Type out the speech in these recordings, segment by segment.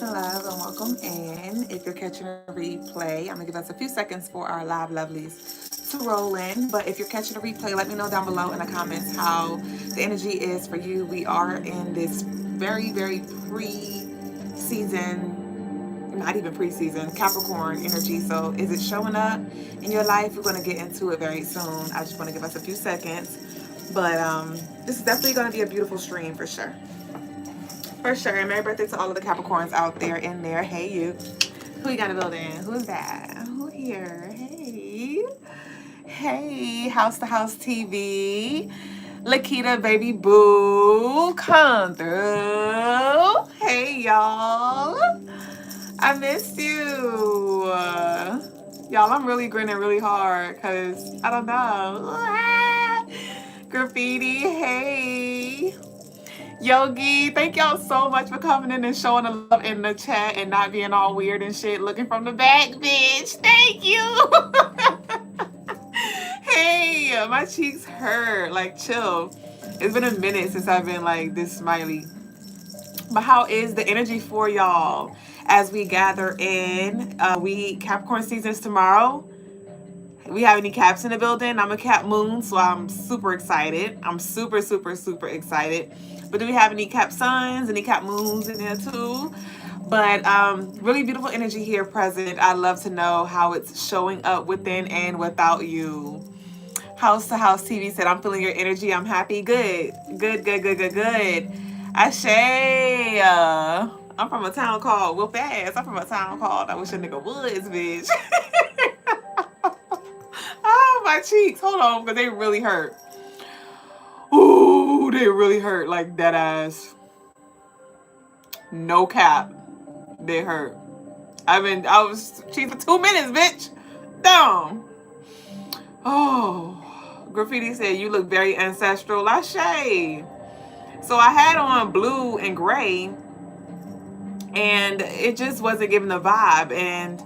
and love, and welcome in. If you're catching a replay, I'm gonna give us a few seconds for our live lovelies to roll in. But if you're catching a replay, let me know down below in the comments how the energy is for you. We are in this very pre-season, not even preseason, Capricorn energy. So is it showing up in your life? We're gonna get into it very soon. I just want to give us a few seconds. But this is definitely gonna be a beautiful stream for sure. For sure. And Merry birthday to all of the Capricorns out there in there. Hey, you. Who you got in the building? Who's that? Who here? Hey. Hey, House to House TV. Lakita, baby boo. Come through. Hey, y'all. I missed you. Y'all, I'm really grinning really hard because I don't know. Graffiti, hey. Yogi, thank y'all so much for coming in and showing the love in the chat and not being all weird and shit, looking from the back, bitch. Thank you. Hey, my cheeks hurt. Like, chill. It's been a minute since I've been like this smiley. But how is the energy for y'all as we gather in? We Capricorn season's tomorrow. We have any caps in the building? I'm a cap moon, so I'm super excited. I'm super excited. But do we have any cap suns, any cap moons in there too? But really beautiful energy here present. I'd love to know how it's showing up within and without you. House to House TV said, I'm feeling your energy. I'm happy. Good. Ashe. I'm from a town called Whoop Ass. I'm from a town called I Wish a Nigga Woods, bitch. Oh, my cheeks. Hold on, because they really hurt. Ooh, they really hurt like dead ass. No cap. They hurt. I was cheeks for 2 minutes, bitch. Damn. Oh, Graffiti said, you look very ancestral. Ashe. So I had on blue and gray, and it just wasn't giving the vibe. And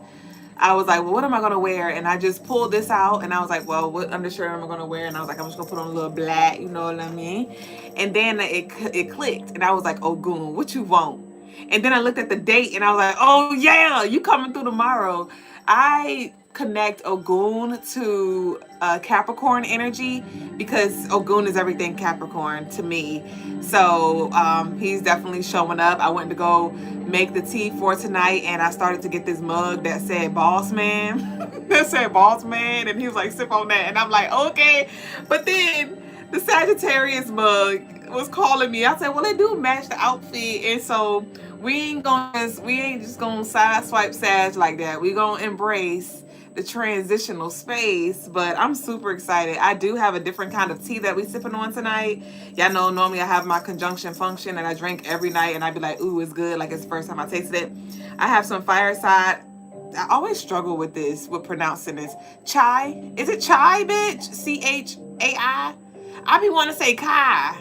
I was like, well, what am I going to wear? And I just pulled this out, and I was like, well, what undershirt am I going to wear? And I was like, I'm just going to put on a little black, you know what I mean? And then it clicked, and I was like, oh, goon, what you want? And then I looked at the date, and I was like, oh, yeah, you coming through tomorrow. I connect Ogun to Capricorn energy because Ogun is everything Capricorn to me. So he's definitely showing up. I went to go make the tea for tonight, and I started to get this mug that said boss man. That said boss man, and he was like, sip on that. And I'm like, okay. But then the Sagittarius mug was calling me. I said, well, they do match the outfit, and so we ain't just gonna side swipe Sag like that. We gonna embrace the transitional space. But I'm super excited. I do have a different kind of tea that we sipping on tonight. Y'all know normally I have my conjunction function and I drink every night, and I be like, ooh, it's good, like it's the first time I tasted it. I have some Fireside. I always struggle with pronouncing this. Chai. Is it chai, bitch? Chai. I be want to say Kai,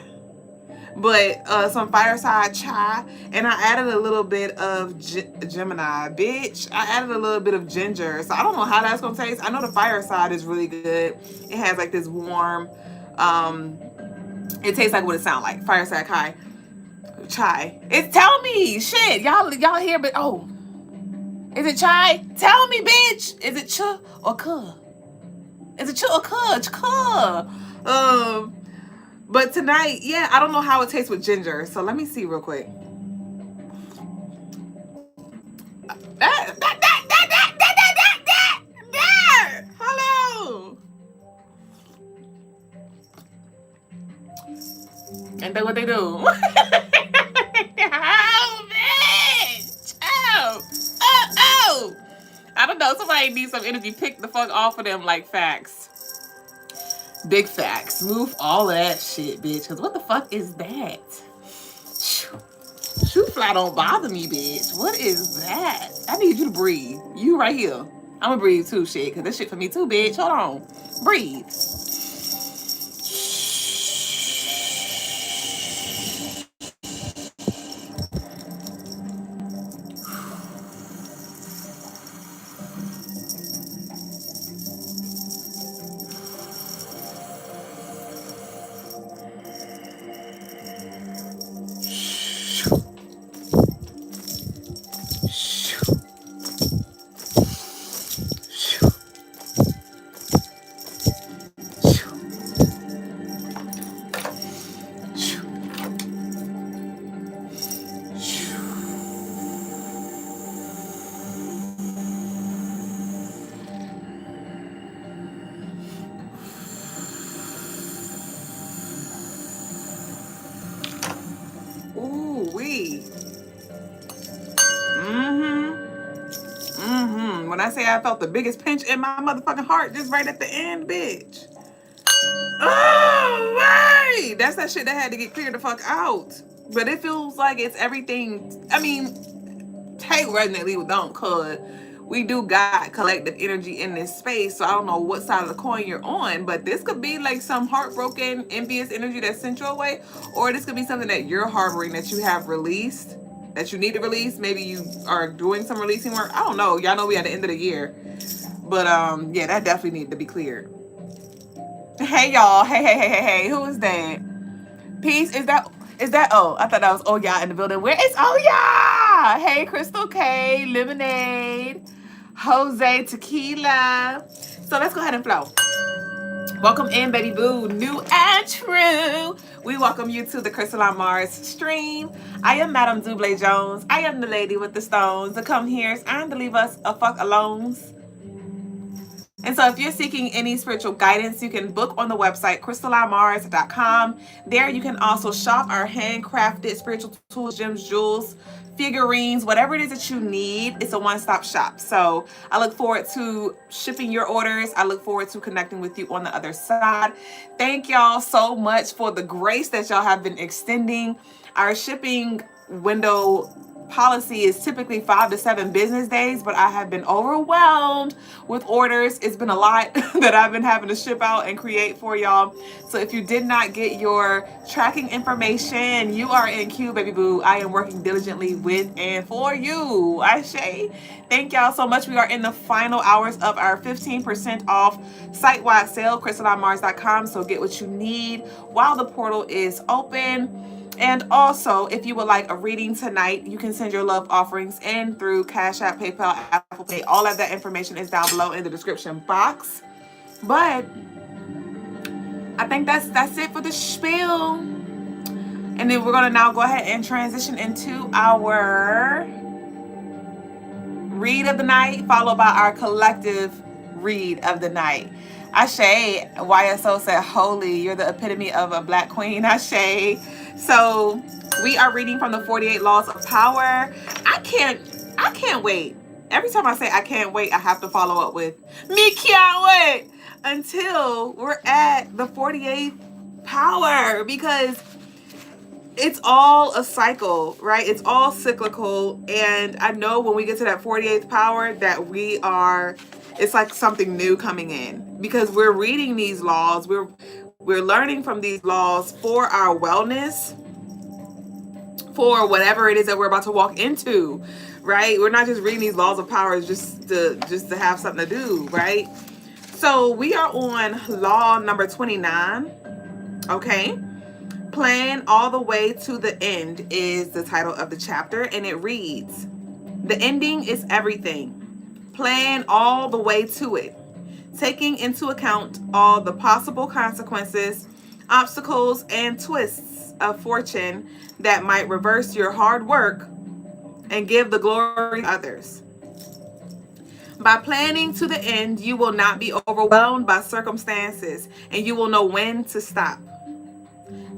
but some Fireside chai, and I added a little bit of Gemini, bitch. I added a little bit of ginger, so I don't know how that's gonna taste. I know the Fireside is really good. It has like this warm, it tastes like what it sounds like. Fireside chai. Tell me, shit, y'all hear, but oh, is it chai? Tell me, bitch. Is it ch or k? Is it ch or k? But tonight, yeah, I don't know how it tastes with ginger. So let me see real quick. Hello. Ain't that what they do? Oh, bitch. Oh. I don't know. Somebody needs some energy. Pick the fuck off of them like facts. Big facts. Move all of that shit, bitch. Because what the fuck is that? Shoe fly don't bother me, bitch. What is that? I need you to breathe. You right here. I'm going to breathe too, shit. Because this shit for me too, bitch. Hold on. Breathe. Ooh-wee. When I say I felt the biggest pinch in my motherfucking heart just right at the end, bitch. Oh, right. That's that shit that had to get cleared the fuck out. But it feels like it's everything. I mean, take resonantly with don't, cause we do got collective energy in this space. So I don't know what side of the coin you're on, but this could be like some heartbroken, envious energy that's sent your way, or this could be something that you're harboring that you have released, that you need to release. Maybe you are doing some releasing work. I don't know. Y'all know we at the end of the year. But yeah, that definitely needs to be cleared. Hey y'all. Hey. Who is that? Peace. Is that oh, I thought that was Oya in the building. Where is Oya? Hey, Crystal K, Lemonade, Jose Tequila. So let's go ahead and flow. Welcome in, baby boo, new and true. We welcome you to the Crystaline Mars stream. I am Madame Double Jones. I am the lady with the stones, the come here's and to leave us a fuck alones. And so if you're seeking any spiritual guidance, you can book on the website crystalinemars.com. There you can also shop our handcrafted spiritual tools, gems, jewels, figurines, whatever it is that you need. It's a one-stop shop. So I look forward to shipping your orders. I look forward to connecting with you on the other side. Thank y'all so much for the grace that y'all have been extending. Our shipping window policy is typically 5 to 7 business days, but I have been overwhelmed with orders. It's been a lot that I've been having to ship out and create for y'all. So if you did not get your tracking information, you are in queue, baby boo. I am working diligently with and for you. Ashe. Thank y'all so much. We are in the final hours of our 15% off site-wide sale, crystalinemars.com. So get what you need while the portal is open. And also, if you would like a reading tonight, you can send your love offerings in through Cash App, PayPal, Apple Pay. All of that information is down below in the description box. But I think that's it for the spiel. And then we're going to now go ahead and transition into our read of the night, followed by our collective read of the night. Ashe, YSO said, holy, you're the epitome of a black queen. Ashe. So we are reading from the 48 Laws of Power. I can't wait. Every time I say I can't wait, I have to follow up with me can't wait until we're at the 48th power, because it's all a cycle, right? It's all cyclical. And I know when we get to that 48th power that it's like something new coming in, because we're reading these laws. We're learning from these laws for our wellness, for whatever it is that we're about to walk into, right? We're not just reading these laws of power just to have something to do, right? So we are on law number 29, okay? Plan all the way to the end is the title of the chapter, and it reads, the ending is everything. Plan all the way to it, taking into account all the possible consequences, obstacles, and twists of fortune that might reverse your hard work and give the glory to others. By planning to the end, you will not be overwhelmed by circumstances, and you will know when to stop.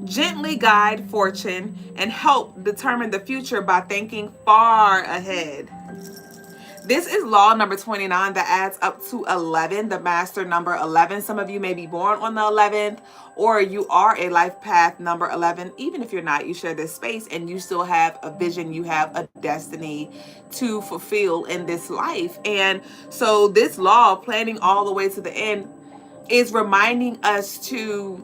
Gently guide fortune and help determine the future by thinking far ahead. This is law number 29 that adds up to 11, the master number 11. Some of you may be born on the 11th, or you are a life path number 11. Even if you're not, you share this space and you still have a vision, you have a destiny to fulfill in this life. And so this law, planning all the way to the end, is reminding us to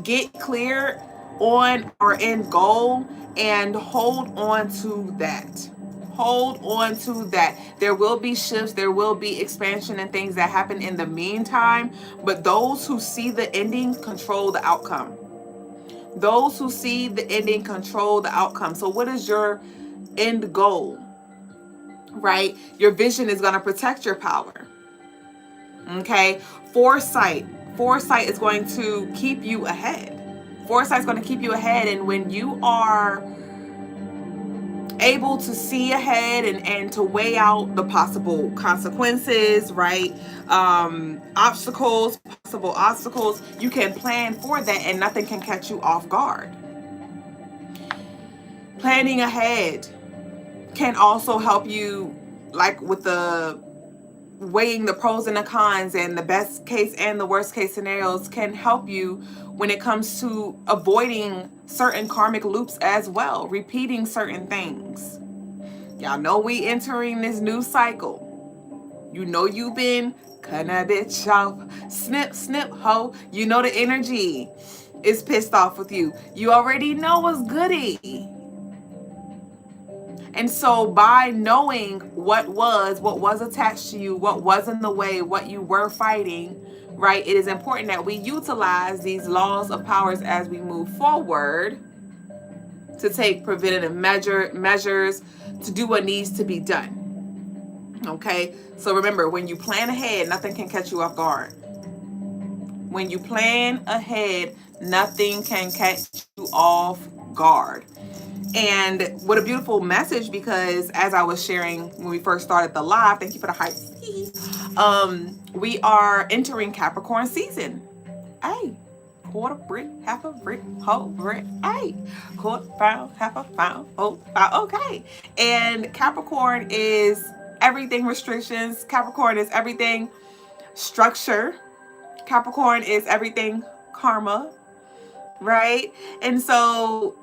get clear on our end goal and hold on to that. Hold on to that. There will be shifts, there will be expansion and things that happen in the meantime, but those who see the ending control the outcome. Those who see the ending control the outcome. So what is your end goal? Right? Your vision is going to protect your power. Okay? Foresight is going to keep you ahead. Foresight is going to keep you ahead, and when you are able to see ahead and to weigh out the possible consequences, right? Possible obstacles, you can plan for that and nothing can catch you off guard. Planning ahead can also help you, like with the weighing the pros and the cons and the best case and the worst case scenarios, can help you when it comes to avoiding certain karmic loops as well, repeating certain things. Y'all know we entering this new cycle. You know you've been cutting a bitch off, snip, snip, ho. You know the energy is pissed off with you. You already know what's goody. And so by knowing what was attached to you, what was in the way, what you were fighting, right? It is important that we utilize these laws of powers as we move forward to take preventative measures to do what needs to be done. Okay? So remember, when you plan ahead, nothing can catch you off guard. When you plan ahead, nothing can catch you off guard. And what a beautiful message, because as I was sharing when we first started the live, thank you for the hype. We are entering Capricorn season. Hey, quarter brick, half a brick, whole brick. Hey, quarter pound, half a pound, whole pound. Okay. And Capricorn is everything restrictions. Capricorn is everything structure. Capricorn is everything karma, right? And so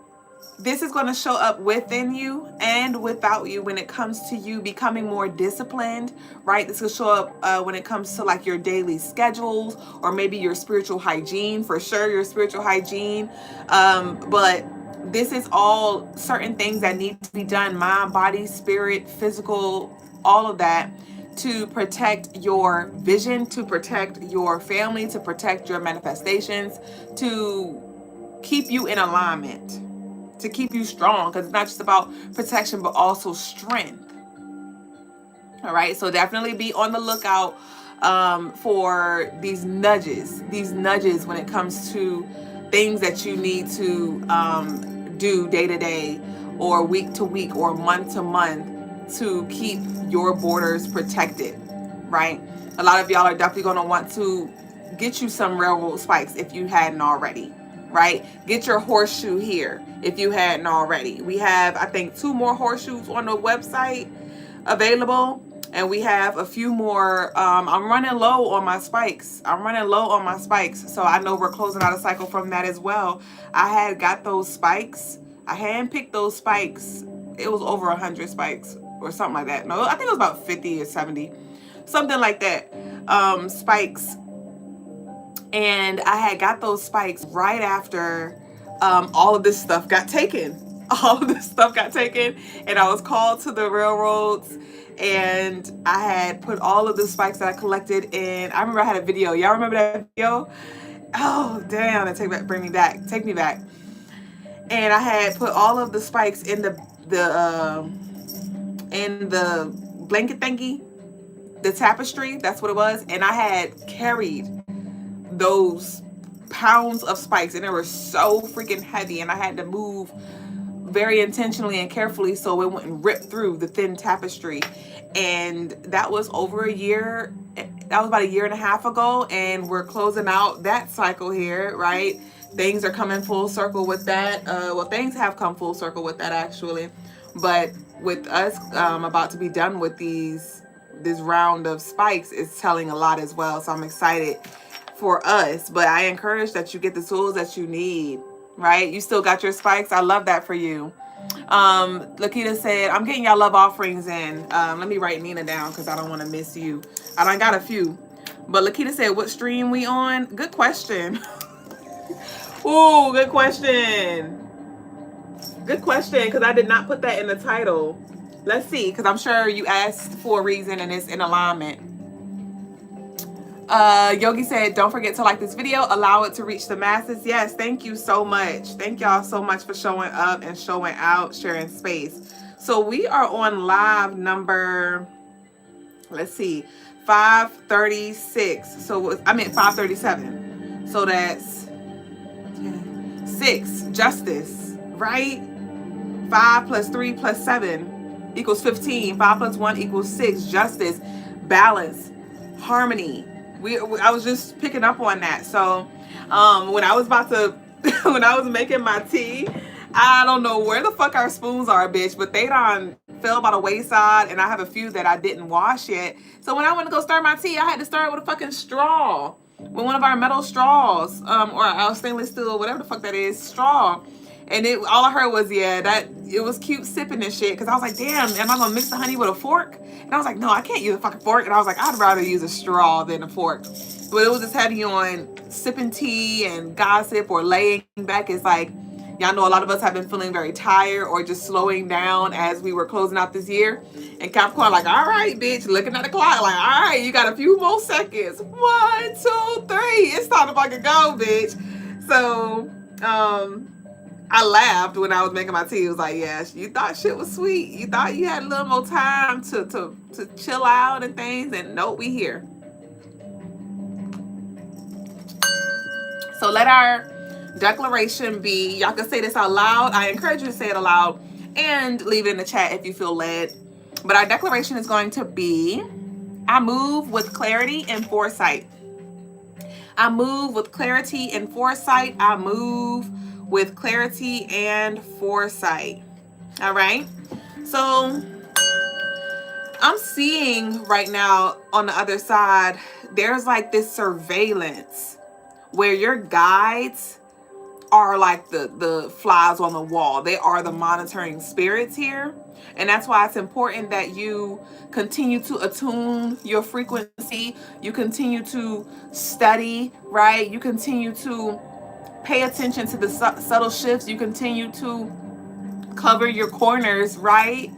this is going to show up within you and without you when it comes to you becoming more disciplined, right? This will show up when it comes to like your daily schedules, or maybe your spiritual hygiene, for sure, your spiritual hygiene. But this is all certain things that need to be done, mind, body, spirit, physical, all of that, to protect your vision, to protect your family, to protect your manifestations, to keep you in alignment, to keep you strong, because it's not just about protection, but also strength. All right, so definitely be on the lookout for these nudges when it comes to things that you need to do day to day, or week to week, or month to month, to keep your borders protected, right? A lot of y'all are definitely going to want to get you some railroad spikes if you hadn't already, right? Get your horseshoe here if you hadn't already. We have, I think, 2 more horseshoes on the website available, and we have a few more. I'm running low on my spikes. So I know we're closing out a cycle from that as well. I had got those spikes. I handpicked those spikes. It was over 100 spikes or something like that. No, I think it was about 50 or 70, something like that, spikes. And I had got those spikes right after all of this stuff got taken. And I was called to the railroads, and I had put all of the spikes that I collected in. I remember I had a video. Y'all remember that video? Oh, damn. Take me back. And I had put all of the spikes in the blanket thingy, the tapestry. That's what it was. And I had carried those pounds of spikes, and they were so freaking heavy, and I had to move very intentionally and carefully so it wouldn't rip through the thin tapestry. And that was over a year. That was about 1.5 years ago, and we're closing out that cycle here, right? Things are coming full circle with that. Things have come full circle with that, actually, but with us about to be done with this round of spikes is telling a lot as well. So I'm excited for us, but I encourage that you get the tools that you need, right? You still got your spikes. I love that for you. Lakita said, I'm getting y'all love offerings in. Let me write Nina down because I don't want to miss you. I done got a few. But Lakita said, what stream we on? Good question. Ooh, good question. Good question, because I did not put that in the title. Let's see, because I'm sure you asked for a reason and it's in alignment. Yogi said, don't forget to like this video, allow it to reach the masses. Yes, thank you so much. Thank y'all so much for showing up and showing out, sharing space. So we are on live number, let's see, 536. So I meant 537. So that's 6, justice, right? 5 plus 3 plus 7 equals 15. 5 plus 1 equals 6. Justice, balance, harmony. I was just picking up on that. So when I was making my tea, I don't know where the fuck our spoons are, bitch, but they done fell by the wayside, and I have a few that I didn't wash yet. So when I went to go stir my tea, I had to stir it with a fucking straw, with one of our metal straws, or our stainless steel, whatever the fuck that is, straw. And all I heard was, yeah, that it was cute sipping and shit. Cause I was like, damn, am I gonna mix the honey with a fork? And I was like, no, I can't use a fucking fork. And I was like, I'd rather use a straw than a fork. But it was just heavy on sipping tea and gossip or laying back. It's like, y'all know a lot of us have been feeling very tired or just slowing down as we were closing out this year. And Capricorn like, all right, bitch, looking at the clock, like, all right, you got a few more seconds. 1, 2, 3. It's time to fucking go, bitch. So, I laughed when I was making my tea. It was like, yeah, you thought shit was sweet. You thought you had a little more time to chill out and things, and nope, we here. So let our declaration be, y'all can say this out loud. I encourage you to say it aloud and leave it in the chat if you feel led. But our declaration is going to be, I move with clarity and foresight. I move with clarity and foresight. I move with clarity and foresight. All right. So I'm seeing right now on the other side, there's like this surveillance where your guides are like the flies on the wall. They are the monitoring spirits here. And that's why it's important that you continue to attune your frequency. You continue to study, right? You continue to pay attention to the subtle shifts. You continue to cover your corners, right?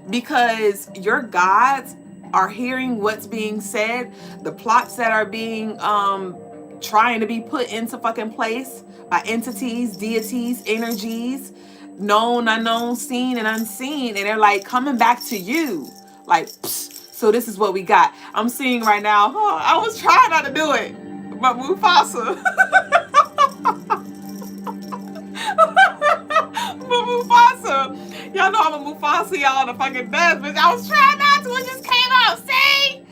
Because your guides are hearing what's being said, the plots that are being trying to be put into fucking place by entities, deities, energies, known, unknown, seen, and unseen. And they're like coming back to you. Like, psst, so this is what we got. I'm seeing right now, I was trying not to do it, but Mufasa. But Mufasa, y'all know I'm a Mufasa, y'all, the fucking death, bitch. I was trying not to, it just came out, see?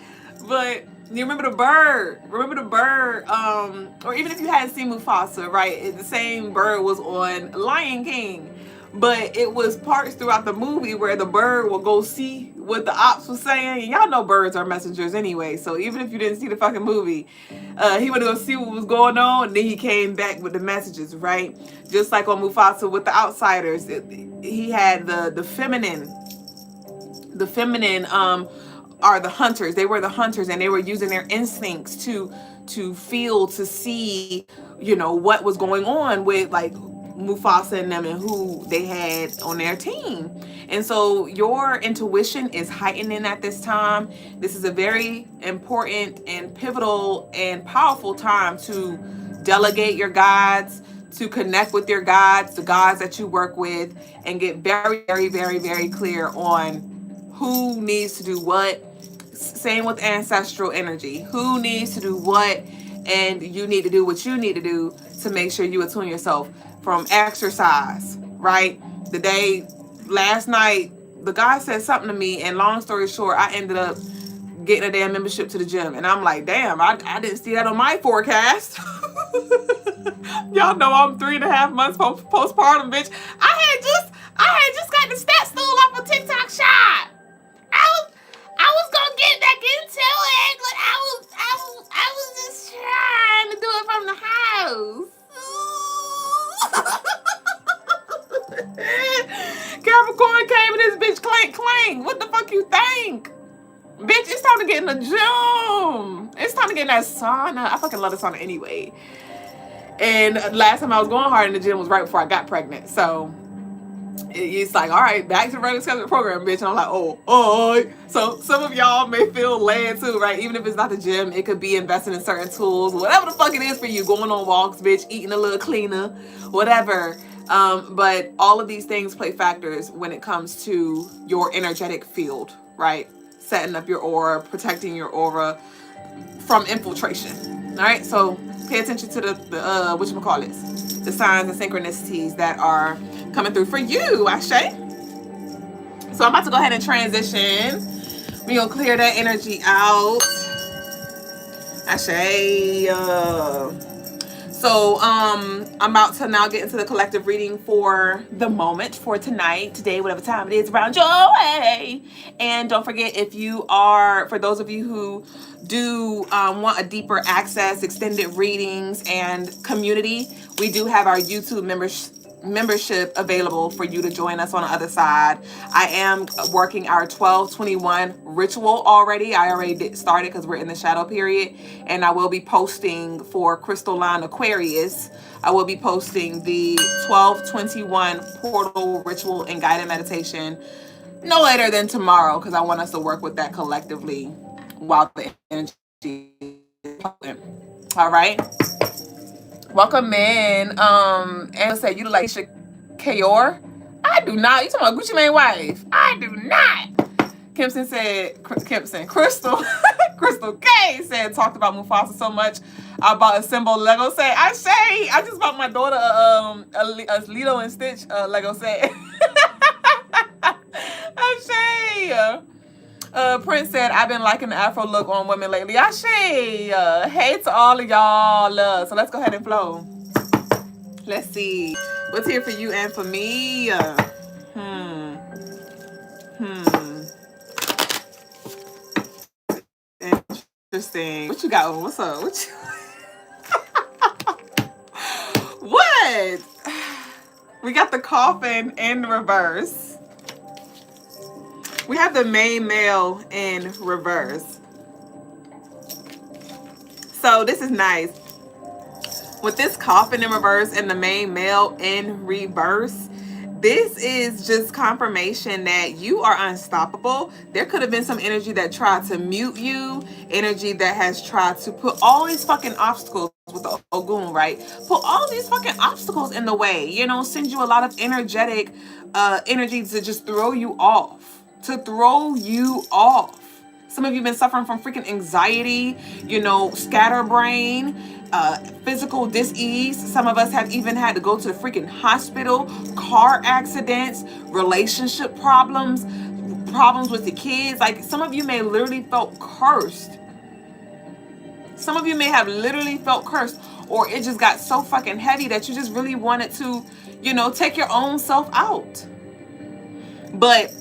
But you remember the bird? Remember the bird? Or even if you hadn't seen Mufasa, right? The same bird was on Lion King. But it was parts throughout the movie where the bird will go see what the ops was saying. And y'all know birds are messengers anyway. So even if you didn't see the fucking movie, he would go see what was going on. And then he came back with the messages, right? Just like on Mufasa with the outsiders. He had the feminine. The feminine are the hunters. They were the hunters, and they were using their instincts to feel, to see, you know, what was going on with like Mufasa and them and who they had on their team. And so your intuition is heightening at this time. This is a very important and pivotal and powerful time to delegate your guides, to connect with your guides, the guides that you work with, and get very, very, very, very clear on who needs to do what. Same with ancestral energy. Who needs to do what, and you need to do what you need to do to make sure you attune yourself. From exercise, right? Last night, the guy said something to me, and long story short, I ended up getting a damn membership to the gym. And I'm like, damn, I didn't see that on my forecast. Y'all know I'm 3.5 months postpartum, bitch. I had just got the stat stool off a TikTok shop. I was gonna get back into it, but I was just trying to do it from the house. Capricorn came in this bitch clank clank. What the fuck you think? Bitch, it's time to get in the gym. It's time to get in that sauna. I fucking love the sauna anyway. And last time I was going hard in the gym was right before I got pregnant. So it's like, all right, back to the regular schedule program, bitch. And I'm like, oh. So some of y'all may feel led too, right? Even if it's not the gym, it could be investing in certain tools, whatever the fuck it is for you, going on walks, bitch, eating a little cleaner, whatever. But all of these things play factors when it comes to your energetic field, right? Setting up your aura, protecting your aura from infiltration. All right, so pay attention to the whatchamacallits, the signs and synchronicities that are coming through for you, Ashe. So I'm about to go ahead and transition. We're gonna clear that energy out. Ashe. So I'm about to now get into the collective reading for the moment, for tonight, today, whatever time it is around your way. And don't forget, if you are, for those of you who do want a deeper access, extended readings, and community, we do have our YouTube membership available for you to join us on the other side. I am working our 12/21 ritual already. I already started because we're in the shadow period, and I will be posting for Crystaline Aquarius. I will be posting the 12/21 portal ritual and guided meditation no later than tomorrow, because I want us to work with that collectively while the energy is potent. All right. Welcome in. And said you look like Keisha Kayor. I do not. You talking about Gucci Mane's wife? I do not. Kempson said, Crystal, Crystal K said, talked about Mufasa so much. I bought a symbol Lego set. I just bought my daughter a Lilo and Stitch Lego set. Prince said, I've been liking the Afro look on women lately. Ashe. Hey to all of y'all. So let's go ahead and flow. Let's see. What's here for you and for me? Interesting. What you got? What's up? What? We got the coffin in reverse. We have the main male in reverse. So this is nice. With this coffin in reverse and the main male in reverse, this is just confirmation that you are unstoppable. There could have been some energy that tried to mute you, energy that has tried to put all these fucking obstacles with the Ogun, right? Put all these fucking obstacles in the way, you know, send you a lot of energetic energy to just throw you off. Some of you have been suffering from freaking anxiety, you know, scatterbrain, physical dis-ease. Some of us have even had to go to the freaking hospital, car accidents, relationship problems with the kids. Like, some of you may literally felt cursed. Some of you may have literally felt cursed, or it just got so fucking heavy that you just really wanted to, you know, take your own self out. But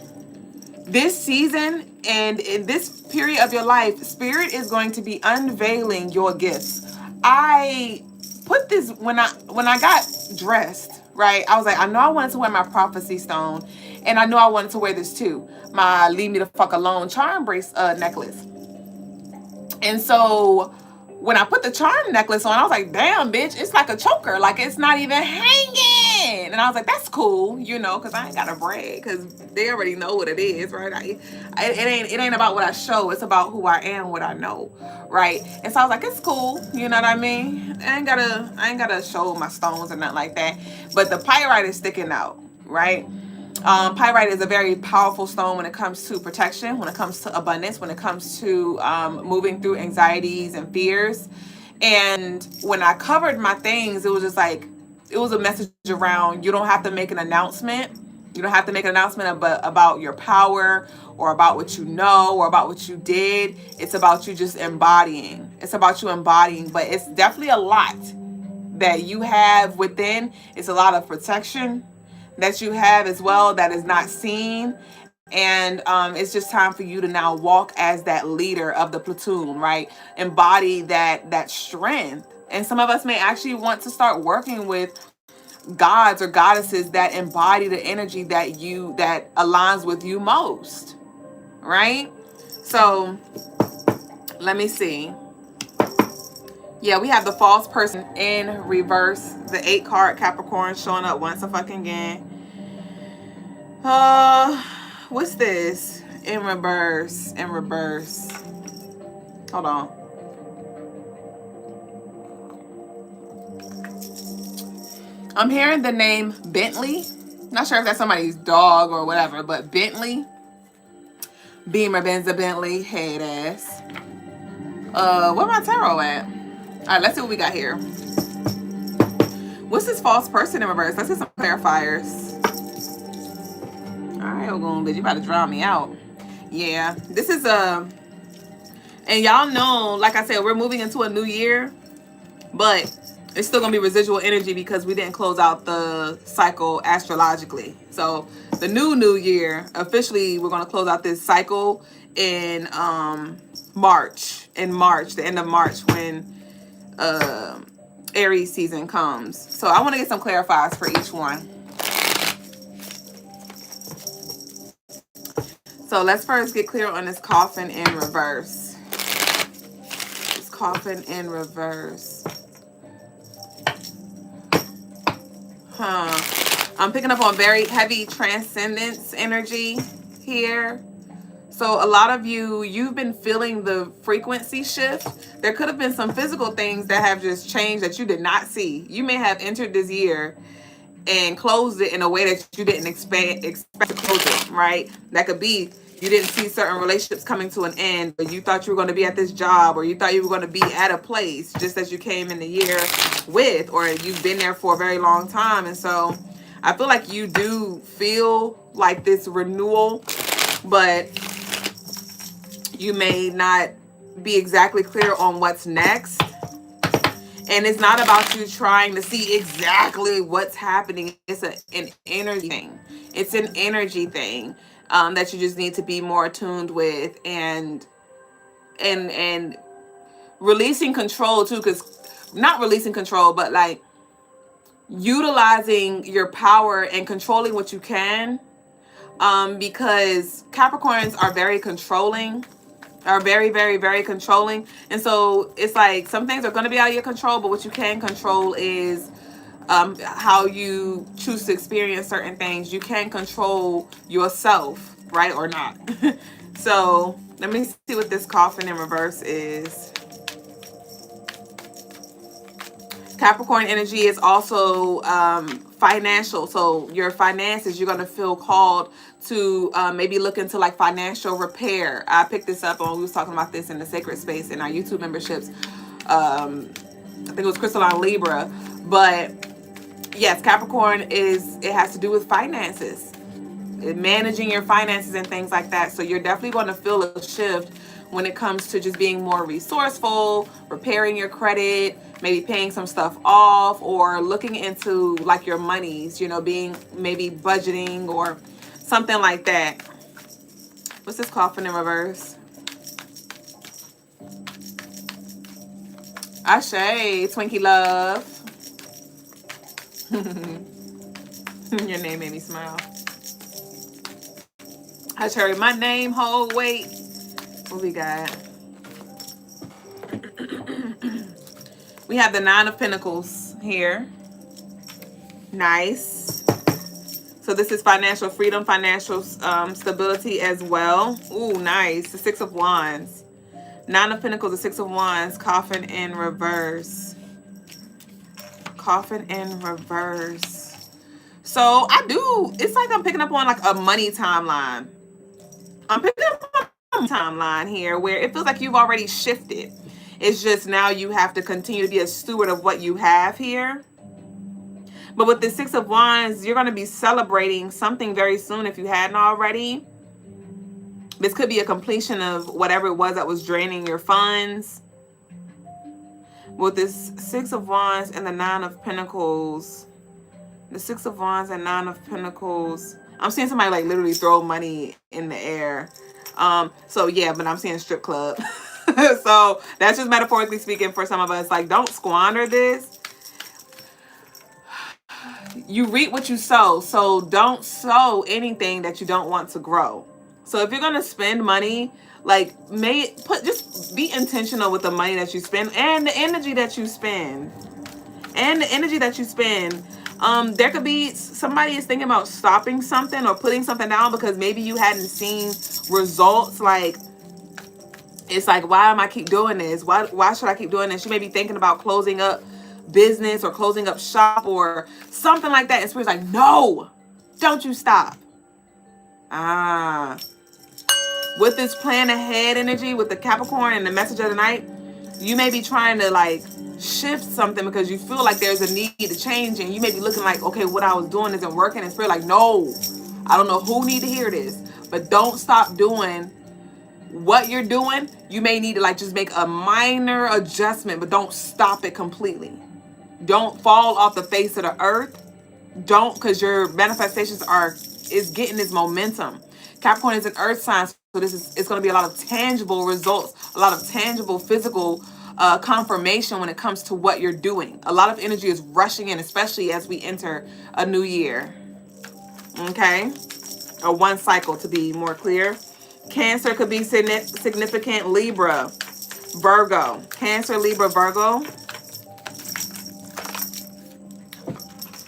this season and in this period of your life, Spirit is going to be unveiling your gifts. I put this when I got dressed, right? I was like, I know I wanted to wear my prophecy stone, and I know I wanted to wear this too, my leave me the fuck alone charm necklace. And so when I put the charm necklace on, I was like, damn, bitch, it's like a choker. Like, it's not even hanging. And I was like, that's cool, you know, because I ain't got to brag, because they already know what it is, right? It ain't about what I show. It's about who I am, what I know, right? And so I was like, it's cool, you know what I mean? I ain't gotta show my stones or nothing like that. But the pyrite is sticking out, right? Pyrite is a very powerful stone when it comes to protection, when it comes to abundance, when it comes to moving through anxieties and fears. And when I covered my things, it was just like, it was a message around, you don't have to make an announcement. You don't have to make an announcement about your power or about what you know or about what you did. It's about you just embodying. It's about you embodying, but it's definitely a lot that you have within. It's a lot of protection that you have as well that is not seen. And it's just time for you to now walk as that leader of the platoon, right? Embody that strength. And some of us may actually want to start working with gods or goddesses that embody the energy that aligns with you most, right? So let me see. Yeah, we have the false person in reverse, the 8 card Capricorn showing up once again. What's this? In reverse. Hold on. I'm hearing the name Bentley. Not sure if that's somebody's dog or whatever, but Bentley. Beamer, Benza, Bentley, head ass. Where my tarot at? All right, let's see what we got here. What's this false person in reverse? Let's get some clarifiers. All right, Ogun, bitch, you about to drown me out. Yeah, this is and y'all know, like I said, we're moving into a new year, but it's still going to be residual energy because we didn't close out the cycle astrologically. So the new year, officially, we're going to close out this cycle in March. In March, the end of March, when Aries season comes. So I want to get some clarifiers for each one. So let's first get clear on this coffin in reverse. This coffin in reverse. I'm picking up on very heavy transcendence energy here. So a lot of you've been feeling the frequency shift. There could have been some physical things that have just changed that you did not see. You may have entered this year and closed it in a way that you didn't expect to close it, right? That could be you didn't see certain relationships coming to an end, but you thought you were going to be at this job, or you thought you were going to be at a place just as you came in the year with, or you've been there for a very long time. And so I feel like you do feel like this renewal, but you may not be exactly clear on what's next. And it's not about you trying to see exactly what's happening. It's an energy thing. It's an energy thing that you just need to be more attuned with, and releasing control too. Because not releasing control, but like utilizing your power and controlling what you can. Because Capricorns are very controlling. Are very, very, very controlling. And so it's like some things are going to be out of your control, but what you can control is how you choose to experience certain things. You can control yourself, right, or not. So let me see what this coffin in reverse is. Capricorn energy is also financial. So your finances, you're going to feel called to maybe look into like financial repair. I picked this up on, we was talking about this in the sacred space in our YouTube memberships. I think it was Crystaline Libra. But yes, Capricorn it has to do with finances, managing your finances and things like that. So you're definitely going to feel a shift when it comes to just being more resourceful, repairing your credit, maybe paying some stuff off, or looking into like your monies, being maybe budgeting or something like that. What's this coffin in reverse? Ashe, Twinkie love. Your name made me smile. I heard my name, hold, wait. What we got? We have the 9 of Pentacles here. Nice. So this is financial freedom, financial stability as well. Ooh, nice. The 6 of Wands. 9 of Pentacles, the 6 of Wands. Coffin in reverse. Coffin in reverse. So it's like I'm picking up on like a money timeline. I'm picking up on a timeline here where it feels like you've already shifted. It's just now you have to continue to be a steward of what you have here. But with the 6 of Wands, you're going to be celebrating something very soon if you hadn't already. This could be a completion of whatever it was that was draining your funds. With this 6 of Wands and the 9 of Pentacles, the 6 of Wands and 9 of Pentacles, I'm seeing somebody like literally throw money in the air. So yeah, but I'm seeing strip club. So that's just metaphorically speaking for some of us. Like, don't squander this. You reap what you sow. So don't sow anything that you don't want to grow. So if you're going to spend money, like just be intentional with the money that you spend and the energy that you spend. There could be somebody is thinking about stopping something or putting something down because maybe you hadn't seen results. Like, it's like, why am I keep doing this? Why should I keep doing this? You may be thinking about closing up business or closing up shop or something like that. And Spirit's like, no, don't you stop. With this plan ahead energy, with the Capricorn and the message of the night, you may be trying to like shift something because you feel like there's a need to change, and you may be looking like, okay, what I was doing isn't working. And Spirit like, no, I don't know who need to hear this, but don't stop doing what you're doing. You may need to like just make a minor adjustment, but don't stop it completely. Don't fall off the face of the earth. Don't, because your manifestations is getting this momentum. Capricorn is an earth sign, so it's going to be a lot of tangible results, a lot of tangible physical confirmation when it comes to what you're doing. A lot of energy is rushing in, especially as we enter a new year. Okay, or one cycle to be more clear. Cancer could be significant. Libra, Virgo. Cancer, Libra, Virgo.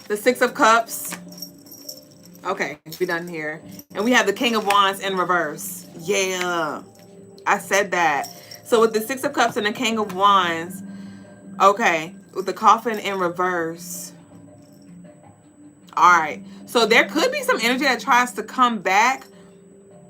The Six of Cups. Okay, we're done here. And we have the King of Wands in reverse. Yeah, I said that. So with the Six of Cups and the King of Wands, okay, with the Coffin in reverse. All right, so there could be some energy that tries to come back.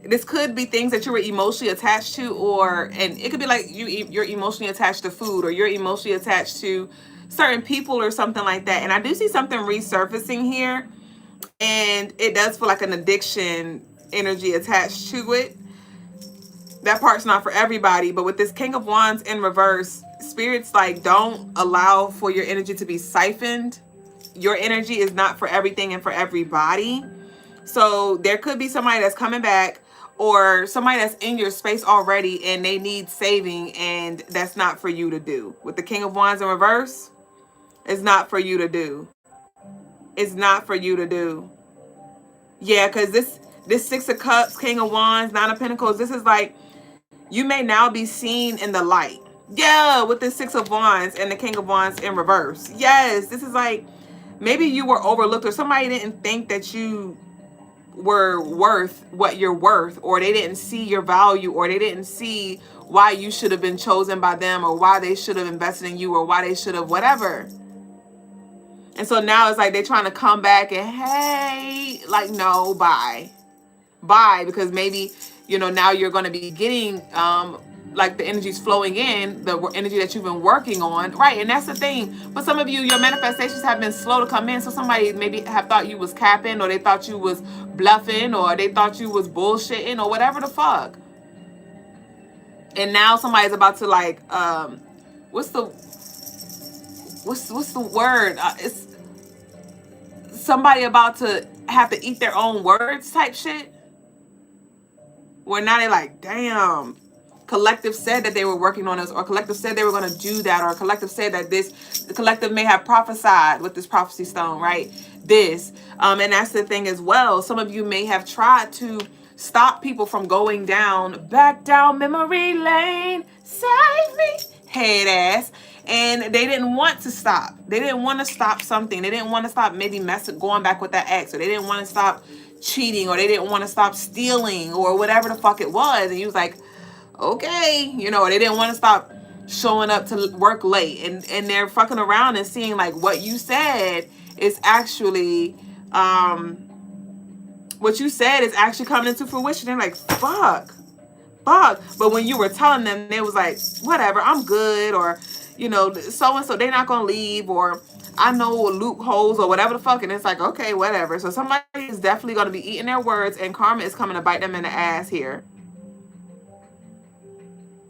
This could be things that you were emotionally attached to, and it could be like you're emotionally attached to food, or you're emotionally attached to certain people or something like that. And I do see something resurfacing here, and it does feel like an addiction energy attached to it. That part's not for everybody, but with this King of Wands in reverse, Spirit's like, don't allow for your energy to be siphoned. Your energy is not for everything and for everybody. So there could be somebody that's coming back, or somebody that's in your space already and they need saving, and that's not for you to do. With the King of Wands in reverse, it's not for you to do. It's not for you to do. Yeah, because this Six of Cups, King of Wands, Nine of Pentacles, this is like, you may now be seen in the light. Yeah, with the Six of Wands and the King of Wands in reverse. Yes, this is like, maybe you were overlooked, or somebody didn't think that you were worth what you're worth, or they didn't see your value, or they didn't see why you should have been chosen by them, or why they should have invested in you, or why they should have whatever. And so now it's like they're trying to come back and, hey, like, no, bye, because maybe, now you're going to be getting like the energy's flowing in, the energy that you've been working on, right? And that's the thing. But some of you, your manifestations have been slow to come in. So somebody maybe have thought you was capping, or they thought you was bluffing, or they thought you was bullshitting, or whatever the fuck. And now somebody's about to like, what's the word? It's somebody about to have to eat their own words type shit. Where now they're like, damn, collective said that they were working on this, or collective said they were going to do that, or collective said that the collective may have prophesied with this prophecy stone, right? And that's the thing as well. Some of you may have tried to stop people from going back down memory lane, save me, head ass. And they didn't want to stop. They didn't want to stop something. They didn't want to stop maybe going back with that ex, or they didn't want to stop cheating, or they didn't want to stop stealing, or whatever the fuck it was. And you was like, okay, or they didn't want to stop showing up to work late, and they're fucking around and seeing like what you said is actually coming into fruition. They're like, fuck. But when you were telling them, they was like, whatever, I'm good, or so and so, they're not gonna leave, or I know loopholes, or whatever the fuck. And it's like, okay, whatever. So somebody is definitely going to be eating their words, and karma is coming to bite them in the ass here.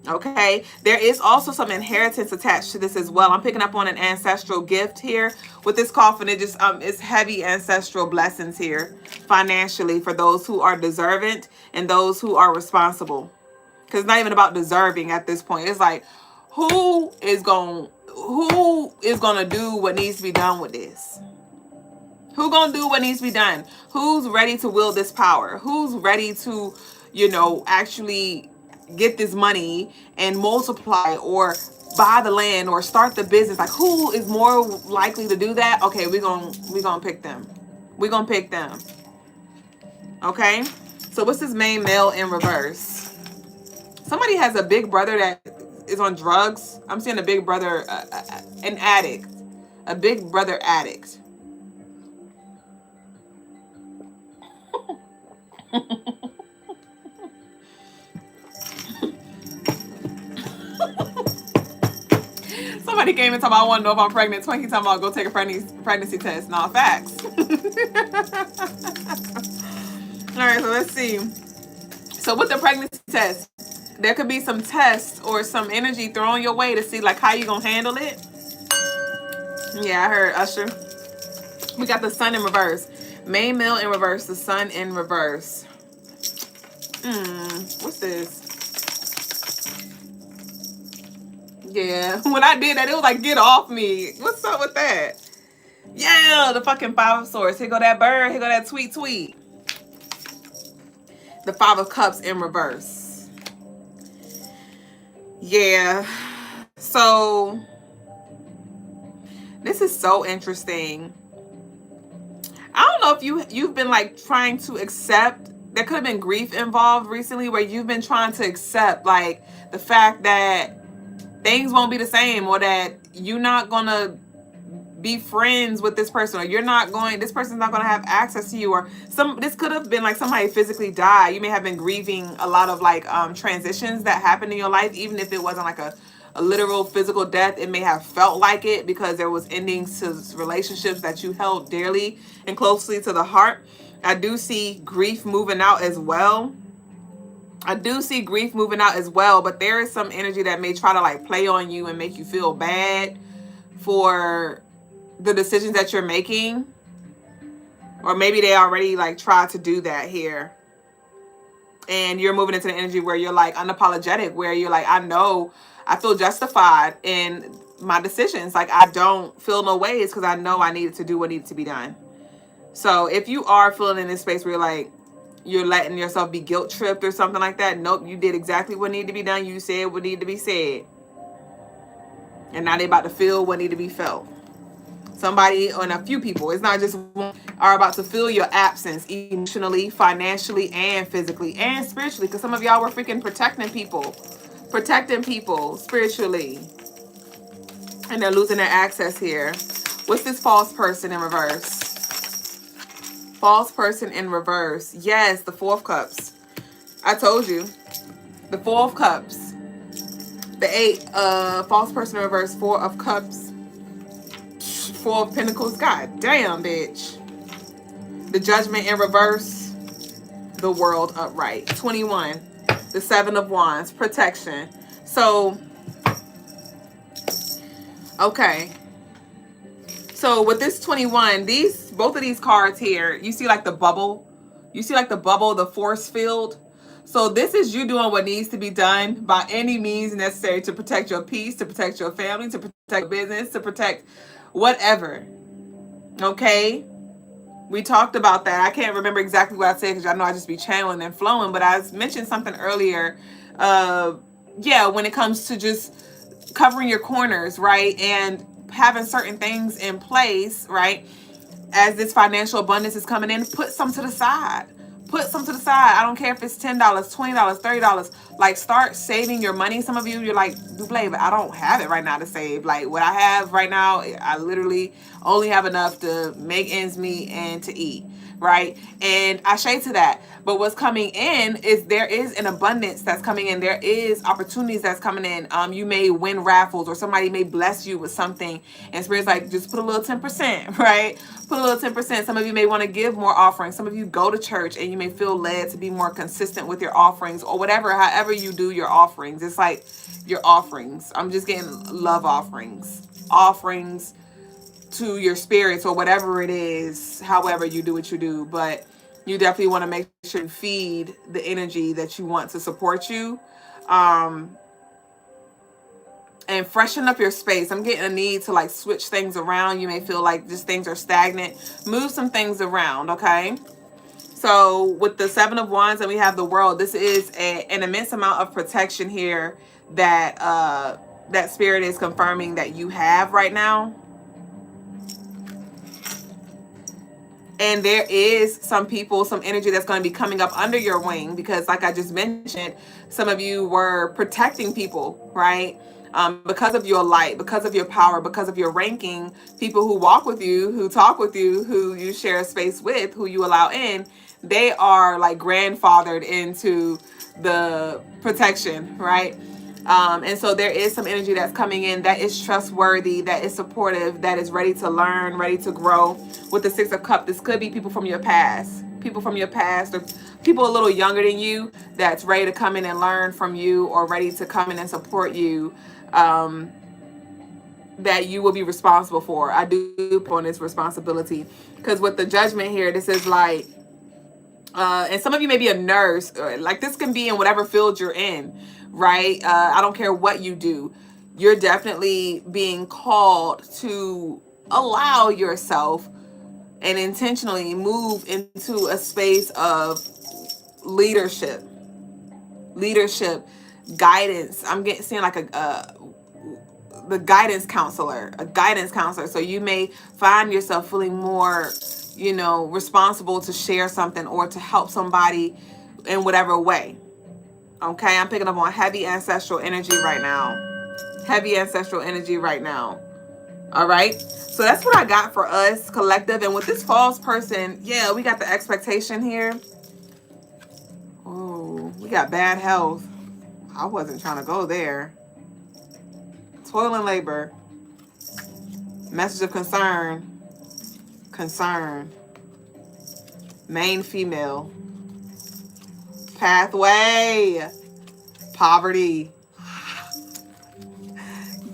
Okay, there is also some inheritance attached to this as well. I'm picking up on an ancestral gift here with this coffin. It just it's heavy ancestral blessings here financially for those who are deserving and those who are responsible. Because it's not even about deserving at this point. It's like, who is gonna do what needs to be done with this? Who gonna do what needs to be done? Who's ready to wield this power? Who's ready to, actually get this money and multiply, or buy the land, or start the business? Like, who is more likely to do that? Okay, we're gonna pick them. We're gonna pick them. Okay? So what's this main male in reverse? Somebody has a big brother that is on drugs. I'm seeing a big brother, an addict. A big brother addict. Somebody came and told me, I want to know if I'm pregnant. Twinkie talking about go take a pregnancy test. Nah, facts. All right, so let's see. So with the pregnancy test, there could be some tests or some energy thrown your way to see like how you gonna handle it. Yeah, I heard Usher. We got the sun in reverse. Main male in reverse. The sun in reverse. What's this? Yeah, when I did that, it was like, get off me. What's up with that? Yeah, the fucking Five of Swords. Here go that bird. Here go that tweet tweet. The Five of Cups in reverse. Yeah. So this is so interesting. I don't know if you've been like trying to accept. There could have been grief involved recently where you've been trying to accept like the fact that things won't be the same, or that you're not gonna be friends with this person, or this person's not going to have access to you, or this could have been like somebody physically died. You may have been grieving a lot of like transitions that happened in your life, even if it wasn't like a literal physical death. It may have felt like it because there was endings to relationships that you held dearly and closely to the heart. I do see grief moving out as well. But there is some energy that may try to like play on you and make you feel bad for the decisions that you're making. Or maybe they already like tried to do that here. And you're moving into the energy where you're like unapologetic, where you're like, I know I feel justified in my decisions. Like I don't feel no ways because I know I needed to do what needed to be done. So if you are feeling in this space where you're letting yourself be guilt tripped or something like that, nope, you did exactly what needed to be done. You said what needed to be said. And now they about to feel what needed to be felt. Somebody and a few people, it's not just one, are about to feel your absence emotionally, financially, and physically, and spiritually. Because some of y'all were freaking protecting people spiritually. And they're losing their access here. What's this false person in reverse? False person in reverse. Yes, the Four of Cups. I told you. The Four of Cups. The Eight, false person in reverse, Four of Cups. Four of Pentacles. God damn, bitch. The Judgment in reverse. The World upright. 21. The Seven of Wands. Protection. So, okay. So with this 21, both of these cards here, you see like the bubble. You see like the bubble, the force field. So this is you doing what needs to be done by any means necessary to protect your peace, to protect your family, to protect business, to protect whatever. Okay? We talked about that. I can't remember exactly what I said because I know I just be channeling and flowing, but I mentioned something earlier. Yeah, when it comes to just covering your corners, right? And having certain things in place, right? As this financial abundance is coming in, put some to the side. Put some to the side. I don't care if it's $10, $20, $30. Like, start saving your money. Some of you, you're like, Dublé, but I don't have it right now to save. Like, what I have right now, I literally only have enough to make ends meet and to eat, right? And I shade to that. But what's coming in is there is an abundance that's coming in. There is opportunities that's coming in. You may win raffles, or somebody may bless you with something. And Spirit's like, just put a little 10%, right? Put a little 10%. Some of you may want to give more offerings. Some of you go to church and you may feel led to be more consistent with your offerings, or whatever, however you do your offerings. It's like your offerings. I'm just getting love offerings. Offerings to your spirits, or whatever it is, however you do what you do. But you definitely want to make sure you feed the energy that you want to support you. And freshen up your space. I'm getting a need to like switch things around. You may feel like just things are stagnant. Move some things around, okay? So with the Seven of Wands and we have the World, this is an immense amount of protection here that that Spirit is confirming that you have right now. And there is some people, some energy that's going to be coming up under your wing, because like I just mentioned, some of you were protecting people, right? Because of your light, because of your power, because of your ranking, people who walk with you, who talk with you, who you share a space with, who you allow in, they are like grandfathered into the protection, right? And so there is some energy that's coming in that is trustworthy, that is supportive, that is ready to learn, ready to grow. With the Six of Cups, this could be people from your past, or people a little younger than you that's ready to come in and learn from you, or ready to come in and support you. that you will be responsible for. I do put on this responsibility, because with the Judgment here, this is like, and some of you may be a nurse, or like this can be in whatever field you're in, right? I don't care what you do. You're definitely being called to allow yourself and intentionally move into a space of leadership, guidance. I'm getting seeing like the guidance counselor, a guidance counselor. So you may find yourself feeling more, responsible to share something or to help somebody in whatever way. Okay, I'm picking up on heavy ancestral energy right now. Heavy ancestral energy right now. All right. So that's what I got for us, collective. And with this false person, yeah, we got the expectation here. Oh, we got bad health. I wasn't trying to go there. Toil and labor. Message of concern. Concern. Main female. Pathway. Poverty.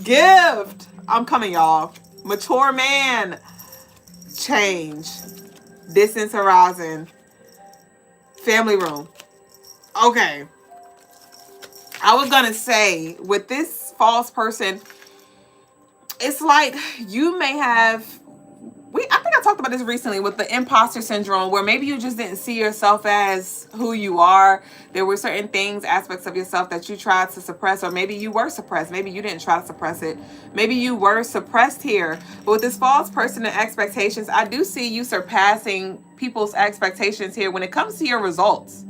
Gift. I'm coming, y'all. Mature man. Change. Distance horizon. Family room. Okay. I was gonna say, with this false person, it's like you may have, I think I talked about this recently with the imposter syndrome, where maybe you just didn't see yourself as who you are. There were certain things, aspects of yourself that you tried to suppress, or maybe you were suppressed. Maybe you didn't try to suppress it. Maybe you were suppressed here. But with this false person and expectations, I do see you surpassing people's expectations here when it comes to your results.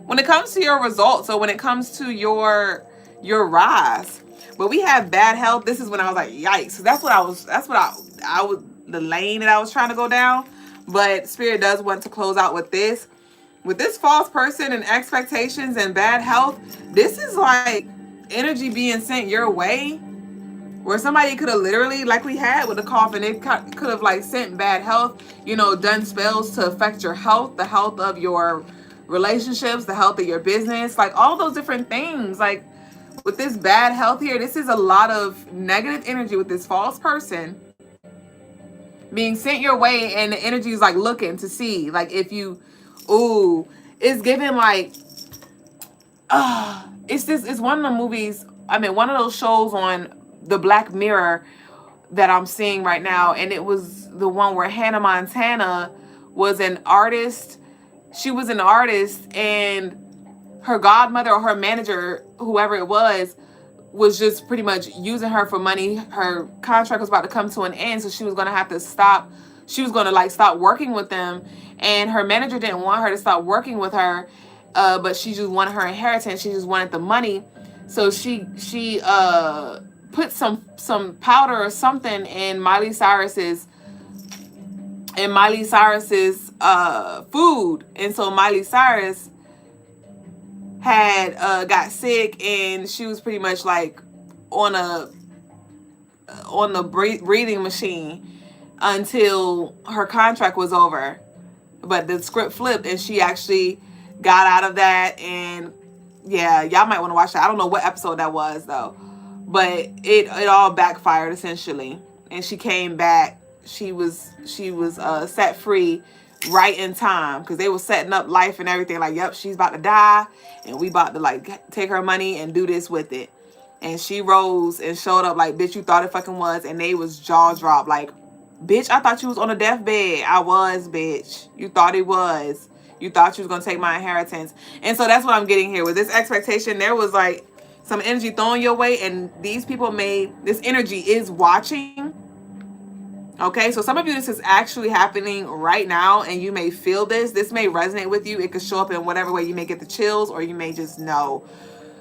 When it comes to your results, or when it comes to your rise. But we have bad health. This is when I was like, yikes. So that's what I was the lane that I was trying to go down. But Spirit does want to close out with this. With this false person and expectations and bad health, this is like energy being sent your way, where somebody could have literally, like we had with the coffin, it could have like sent bad health, done spells to affect your health, the health of your relationships, the health of your business, like all those different things. Like with this bad health here, this is a lot of negative energy with this false person being sent your way, and the energy is like looking to see, like if you, it's given like, it's one of the movies, one of those shows on the Black Mirror that I'm seeing right now, and it was the one where Hannah Montana was an artist. She was an artist, and her godmother or her manager, whoever it was just pretty much using her for money. Her contract was about to come to an end, so she was going to have to stop. She was going to stop working with them, and her manager didn't want her to stop working with her, but she just wanted her inheritance. She just wanted the money, so she put some powder or something in Miley Cyrus's food, and so Miley Cyrus had got sick, and she was pretty much like on the breathing machine until her contract was over. But the script flipped, and she actually got out of that. And yeah, y'all might want to watch that. I don't know what episode that was though, but it all backfired essentially, and she came back. She was set free right in time, because they were setting up life and everything, like, yep, she's about to die, and we about to take her money and do this with it. And she rose and showed up like, bitch, you thought it fucking was. And they was jaw dropped like, bitch, I thought you was on a deathbed. I was, bitch. You thought it was. You thought you was gonna take my inheritance. And so that's what I'm getting here with this expectation. There was like some energy thrown your way, and these people this energy is watching. Okay, so some of you, this is actually happening right now, and you may feel this. This may resonate with you. It could show up in whatever way. You may get the chills, or you may just know.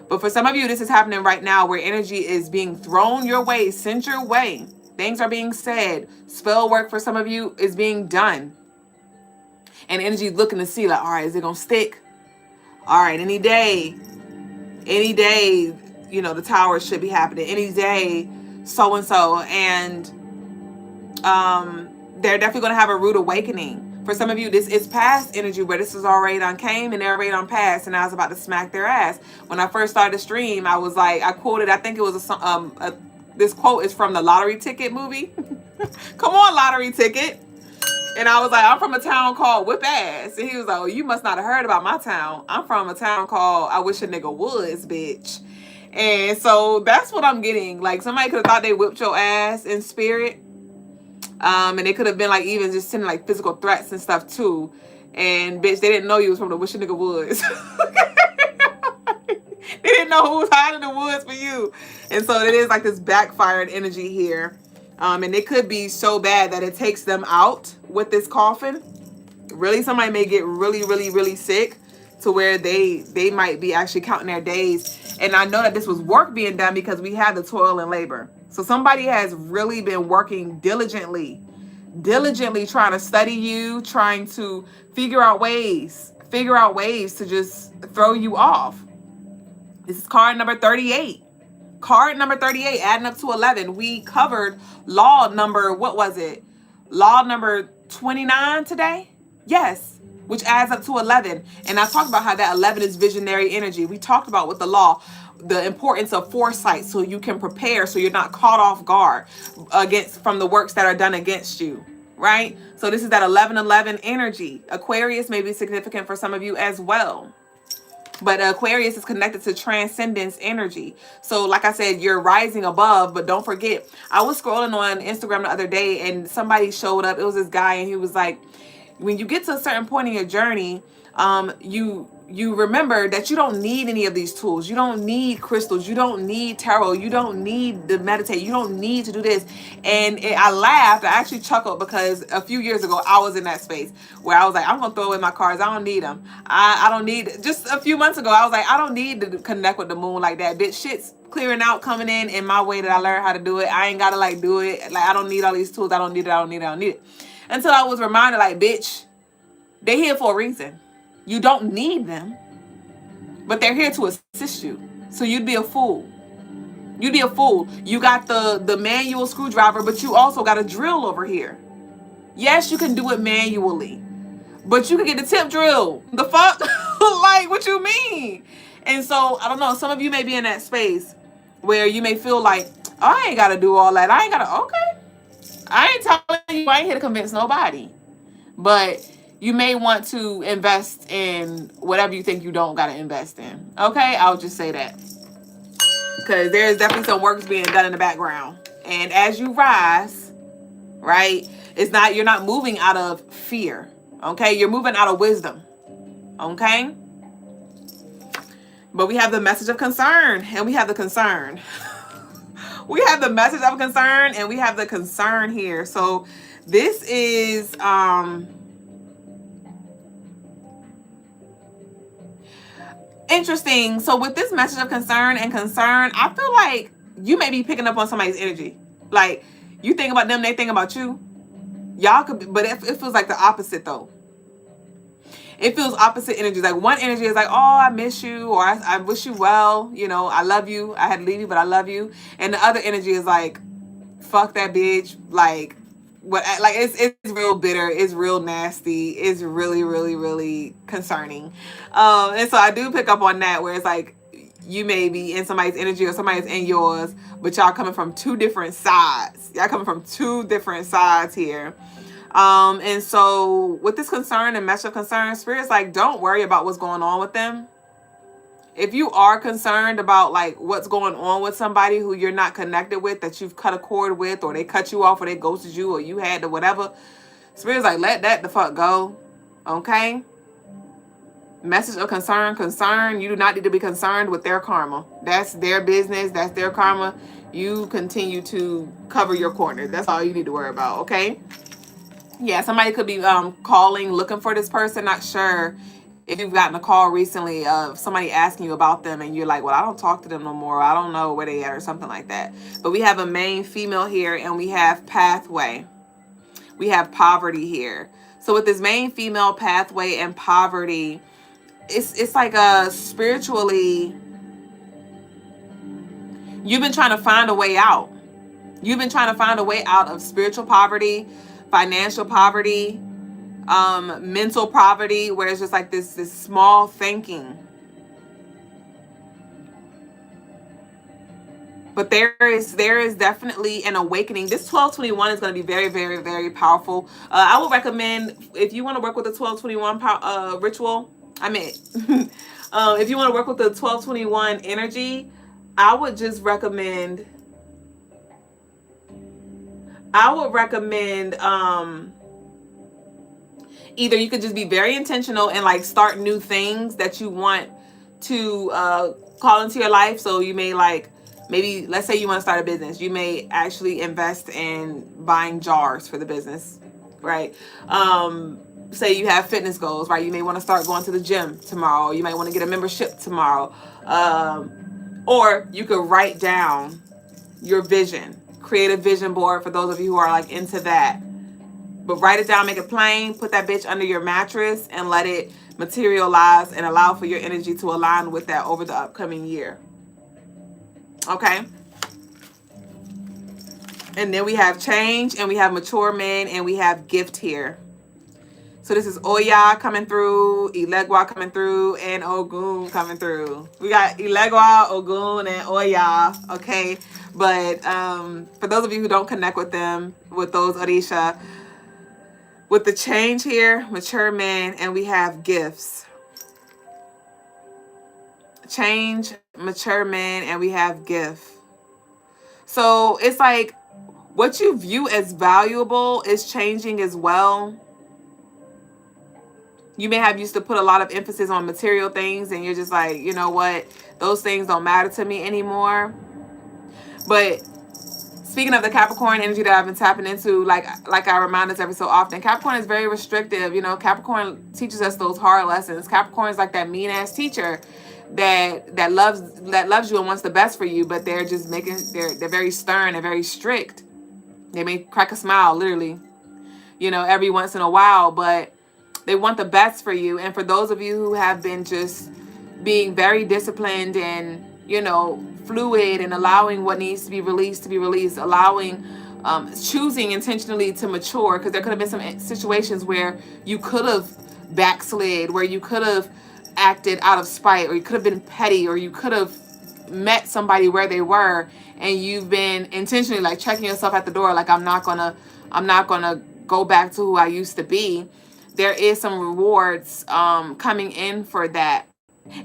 But for some of you, this is happening right now, where energy is being thrown your way, sent your way. Things are being said. Spell work for some of you is being done. And energy is looking to see, like, all right, is it going to stick? All right, any day, the towers should be happening. Any day, so-and-so. And they're definitely going to have a rude awakening. For some of you, this is past energy, where this is already done came and they're already done passed, and I was about to smack their ass. When I first started the stream, I was like, I quoted, I think it was This quote is from the Lottery Ticket movie. Come on, Lottery Ticket. And I was like, I'm from a town called Whip Ass. And he was like, oh, you must not have heard about my town. I'm from a town called I Wish a Nigga Was, bitch. And so that's what I'm getting. Like, somebody could have thought they whipped your ass in spirit. And they could have been like even just sending like physical threats and stuff too. And bitch, they didn't know you was from the Wish a Nigga Was. They didn't know who was hiding in the woods for you. And so it is like this backfired energy here. And it could be so bad that it takes them out with this coffin. Really, somebody may get really, really, really sick to where they might be actually counting their days. And I know that this was work being done because we have the toil and labor. So somebody has really been working diligently trying to study you, trying to figure out ways to just throw you off. This is card number 38. Card number 38, adding up to 11. We covered law number, what was it? Law number 29 today? Yes, which adds up to 11. And I talked about how that 11 is visionary energy. We talked about with the law, the importance of foresight so you can prepare so you're not caught off guard from the works that are done against you, right? So this is that 11-11 energy. Aquarius may be significant for some of you as well. But Aquarius is connected to transcendence energy. So like I said, you're rising above, but don't forget, I was scrolling on Instagram the other day and somebody showed up. It was this guy and he was like, when you get to a certain point in your journey, you remember that you don't need any of these tools. You don't need crystals. You don't need tarot. You don't need to meditate. You don't need to do this. And I laughed. I actually chuckled because a few years ago, I was in that space where I was like, I'm going to throw away my cards. I don't need them. I don't need, just a few months ago, I was like, I don't need to connect with the moon like that. Bitch, shit's clearing out, coming in my way that I learned how to do it. I ain't got to like do it. Like, I don't need all these tools. I don't need it. Until I was reminded like, bitch, they're here for a reason. You don't need them, but they're here to assist you. So you'd be a fool. You'd be a fool. You got the manual screwdriver, but you also got a drill over here. Yes, you can do it manually, but you can get the tip drill. The fuck? Like, what you mean? And so, I don't know, some of you may be in that space where you may feel like, oh, I ain't got to do all that. I ain't got to, okay. I ain't telling you, I ain't here to convince nobody. But you may want to invest in whatever you think you don't got to invest in. Okay? I'll just say that. Because there's definitely some work being done in the background. And as you rise, right, you're not moving out of fear. Okay? You're moving out of wisdom. Okay? But we have the message of concern. And we have the concern. We have the message of concern. And we have the concern here. So this is... interesting. So with this message of concern, I feel like you may be picking up on somebody's energy. Like, you think about them, they think about you. Y'all could be, but it feels like the opposite though. It feels opposite energy. Like, one energy is like, oh, I miss you, or I wish you well. You know, I love you. I had to leave you, but I love you. And the other energy is like, fuck that bitch. Like, what? Like, it's real bitter. It's real nasty. It's really, really, really concerning. And so I do pick up on that, where it's like you may be in somebody's energy or somebody's in yours, but y'all coming from two different sides. Y'all coming from two different sides here. And so with this concern and message of concern, Spirit's like, don't worry about what's going on with them. If you are concerned about like what's going on with somebody who you're not connected with, that you've cut a cord with, or they cut you off, or they ghosted you, or you had to whatever, Spirit's like, let that the fuck go. Okay? Message of concern. You do not need to be concerned with their karma. That's their business. That's their karma. You continue to cover your corner. That's all you need to worry about. Okay? Yeah, somebody could be calling, looking for this person. Not sure if you've gotten a call recently of somebody asking you about them and you're like, well, I don't talk to them no more. I don't know where they are, or something like that. But we have a main female here, and we have pathway. We have poverty here. So with this main female, pathway, and poverty, it's like spiritually, you've been trying to find a way out. You've been trying to find a way out of spiritual poverty, financial poverty, mental poverty, where it's just like this small thinking. But there is definitely an awakening. This 1221 is going to be very, very, very powerful. I would recommend, if you want to work with the 1221 ritual, I mean, if you want to work with the 1221 energy, I would recommend either you could just be very intentional and like start new things that you want to call into your life. So you may maybe let's say you want to start a business, you may actually invest in buying jars for the business, right? Say you have fitness goals, right? You may want to start going to the gym tomorrow. You might want to get a membership tomorrow. Or you could write down your vision, create a vision board for those of you who are like into that. But write it down, make it plain, put that bitch under your mattress and let it materialize and allow for your energy to align with that over the upcoming year. Okay? And then we have change, and we have mature men, and we have gift here. So this is Oya coming through, Ilegwa coming through, and Ogun coming through. We got Ilegwa, Ogun, and Oya, okay? But for those of you who don't connect with them, with those Orisha, with the change here, mature men, and we have gifts. Change, mature men, and we have gift. So it's like what you view as valuable is changing as well. You may have used to put a lot of emphasis on material things, and you're just like, you know what? Those things don't matter to me anymore. But speaking of the Capricorn energy that I've been tapping into, like I remind us every so often, Capricorn is very restrictive. You know, Capricorn teaches us those hard lessons. Capricorn is like that mean ass teacher that loves you and wants the best for you, but they're just they're very stern and very strict. They may crack a smile, literally, you know, every once in a while, but they want the best for you. And for those of you who have been just being very disciplined and, you know, fluid and allowing what needs to be released, allowing, choosing intentionally to mature, because there could have been some situations where you could have backslid, where you could have acted out of spite, or you could have been petty, or you could have met somebody where they were, and you've been intentionally like checking yourself at the door, like I'm not gonna go back to who I used to be. There is some rewards coming in for that.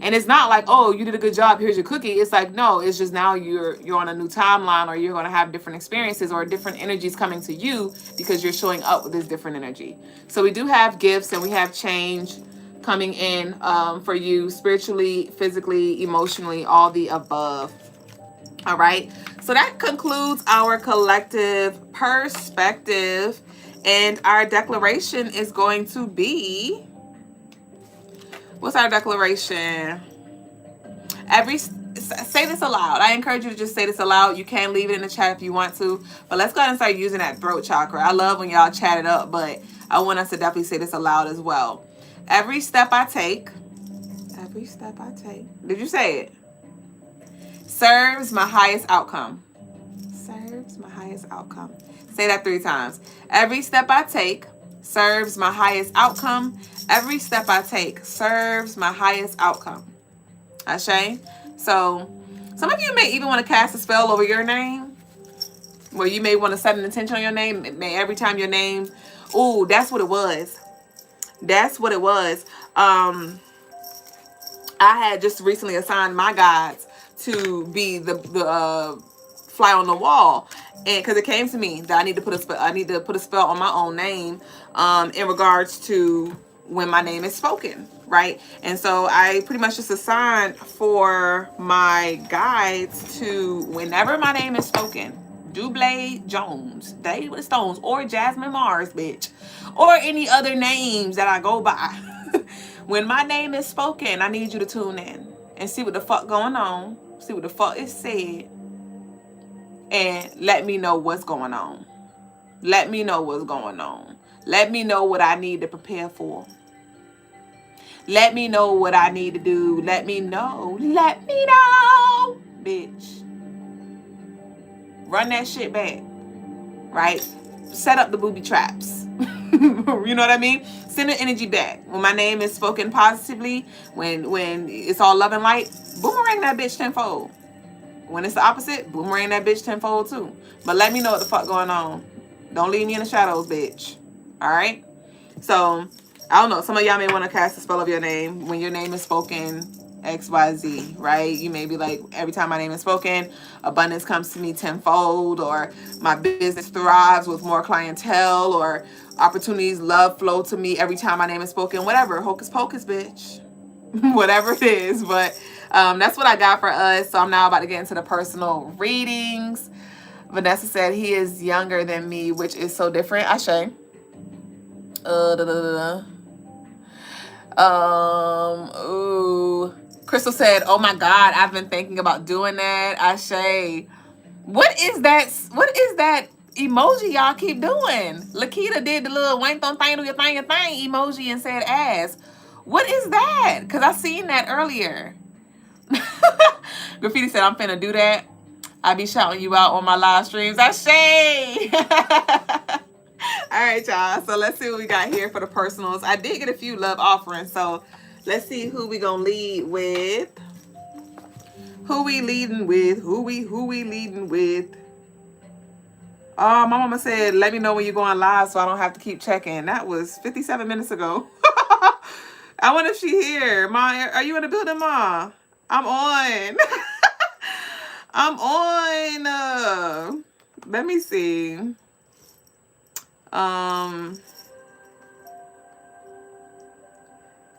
And it's not like, oh, you did a good job, here's your cookie. It's like, no, it's just now you're on a new timeline, or you're going to have different experiences or different energies coming to you because you're showing up with this different energy. So we do have gifts, and we have change coming in for you spiritually, physically, emotionally, all the above. All right. So that concludes our collective perspective. And our declaration is going to be, what's our declaration? Say this aloud. I encourage you to just say this aloud. You can leave it in the chat if you want to, but let's go ahead and start using that throat chakra. I love when y'all chat it up, but I want us to definitely say this aloud as well. Every step I take, did you say it? Serves my highest outcome. Serves my highest outcome. Say that 3 times. Every step I take serves my highest outcome. Every step I take serves my highest outcome. Ashe? So, some of you may even want to cast a spell over your name, where you may want to set an intention on your name. May every time your name, ooh, that's what it was. That's what it was. I had just recently assigned my guides to be the fly on the wall, and because it came to me that I need to put a spell on my own name in regards to when my name is spoken, right? And so I pretty much just assigned for my guides to, whenever my name is spoken, Double Jones, David Stones, or Jasmine Mars, bitch, or any other names that I go by. When my name is spoken, I need you to tune in and see what the fuck going on, see what the fuck is said, and let me know what's going on. Let me know what's going on. Let me know what I need to prepare for. Let me know what I need to do. Let me know. Let me know, bitch. Run that shit back, right? Set up the booby traps. You know what I mean? Send the energy back. When my name is spoken positively, when it's all love and light, boomerang that bitch tenfold. When it's the opposite, boomerang that bitch tenfold too. But let me know what the fuck going on. Don't leave me in the shadows, bitch. All right? So, I don't know. Some of y'all may want to cast a spell of your name. When your name is spoken, XYZ, right? You may be like, every time my name is spoken, abundance comes to me tenfold, or my business thrives with more clientele, or opportunities, love flow to me every time my name is spoken. Whatever. Hocus pocus, bitch. Whatever it is. But that's what I got for us. So I'm now about to get into the personal readings. Vanessa said he is younger than me, which is so different. Ashe. Ooh. Crystal said, oh my God, I've been thinking about doing that. Ashe. What is that emoji y'all keep doing? Lakita did the little wank on thing, do your thing emoji and said ass. What is that? Because I seen that earlier. Graffiti said, I'm finna do that. I be shouting you out on my live streams. Ashe. All right, y'all. So let's see what we got here for the personals. I did get a few love offerings. So let's see who we gonna lead with. Who we leading with? Who we leading with? Oh, my mama said, let me know when you're going live so I don't have to keep checking. That was 57 minutes ago. I wonder if she here. Ma, are you in the building, Ma? I'm on. I'm on. Let me see.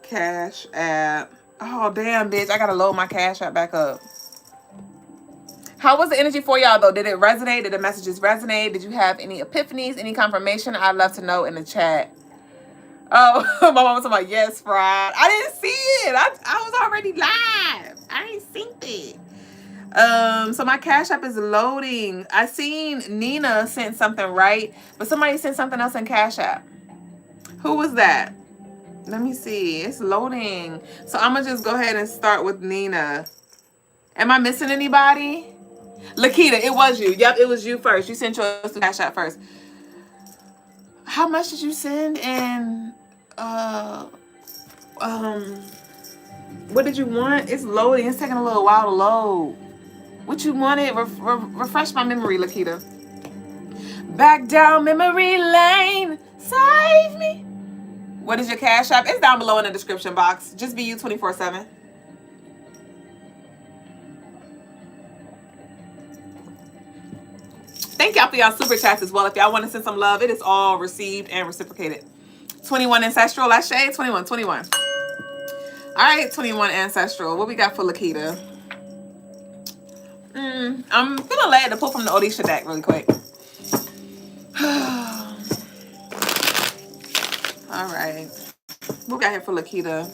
Cash App. Oh, damn, bitch. I gotta load my Cash App back up. How was the energy for y'all, though? Did it resonate? Did the messages resonate? Did you have any epiphanies, any confirmation? I'd love to know in the chat. Oh, my mom was talking about, yes, Fried. I didn't see it. I was already live. I ain't seen it. So my Cash App is loading. I seen Nina sent something, right? But somebody sent something else in Cash App. Who was that? Let me see. It's loading. So I'm going to just go ahead and start with Nina. Am I missing anybody? Lakita, it was you. Yep, it was you first. You sent yours to Cash App first. How much did you send? And what did you want? It's loading. It's taking a little while to load. What you wanted? Refresh my memory, Lakita. Back down memory lane. Save me. What is your Cash App? It's down below in the description box. Just be you 24/7. Thank y'all for y'all super chats as well. If y'all want to send some love, it is all received and reciprocated. 21 Ancestral, Ashe. 21. All right, 21 Ancestral. What we got for Lakita? I'm feeling led to pull from the Odisha deck really quick. All right. What we got here for Lakita?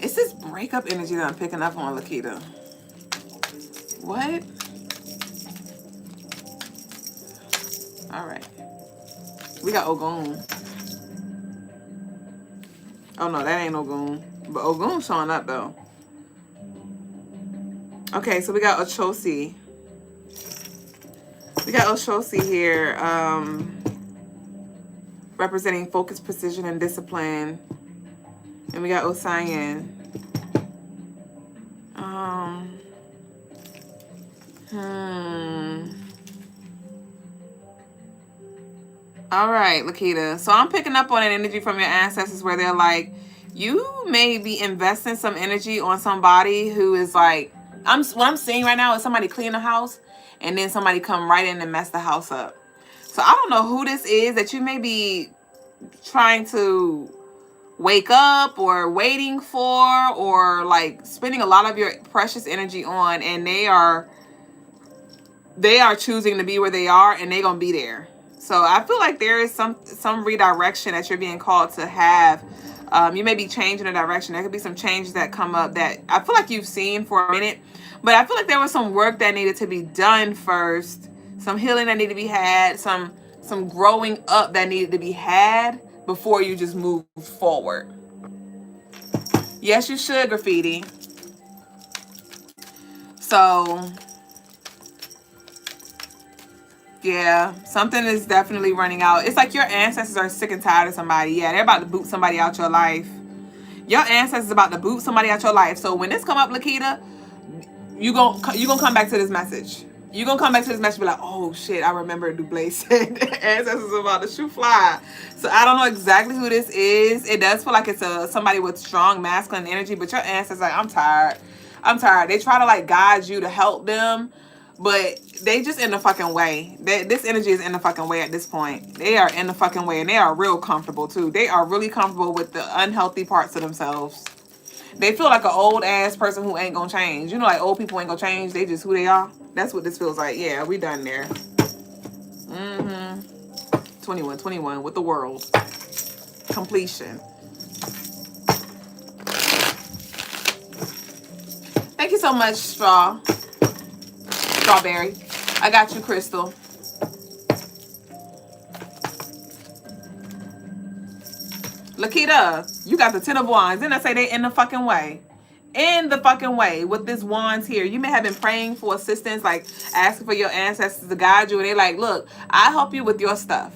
It's this breakup energy that I'm picking up on, Lakita. What? All right. We got Ogun. Oh, no, that ain't Ogun. But Ogun's showing up, though. Okay, so we got Ochosi. We got Ochosi here, representing focus, precision, and discipline. And we got Osayan. All right, Lakita. So I'm picking up on an energy from your ancestors where they're like, you may be investing some energy on somebody who is like, what I'm seeing right now is somebody clean the house and then somebody come right in and mess the house up. So I don't know who this is that you may be trying to wake up or waiting for, or like spending a lot of your precious energy on, and they are choosing to be where they are, and they're gonna be there. So I feel like there is some redirection that you're being called to have. You may be changing a direction. There could be some changes that come up that I feel like you've seen for a minute, but I feel like there was some work that needed to be done first, some healing that needed to be had, some growing up that needed to be had before you just move forward. Yes, you should, Graffiti. So Yeah, something is definitely running out. It's like your ancestors are sick and tired of somebody. Yeah, they're about to boot somebody out your life. Your ancestors about to boot somebody out your life. So when this come up, Lakita, you gonna come back to this message. You gonna come back to this message and be like, oh shit, I remember Dublé said ancestors about to shoot fly. So I don't know exactly who this is. It does feel like it's somebody with strong masculine energy, but your ancestors like, I'm tired. I'm tired. They try to like guide you to help them, but they just in the fucking way. This energy is in the fucking way at this point. They are in the fucking way, and they are real comfortable too. They are really comfortable with the unhealthy parts of themselves. They feel like an old ass person who ain't gonna change. You know, like old people ain't gonna change. They just who they are. That's what this feels like. Yeah, we done there. 21 with the world. Completion. Thank you so much, Strawberry. I got you, Crystal. Lakita, you got the 10 of Wands. Didn't I say they in the fucking way? In the fucking way with this wands here. You may have been praying for assistance, like asking for your ancestors to guide you. And they like, look, I'll help you with your stuff.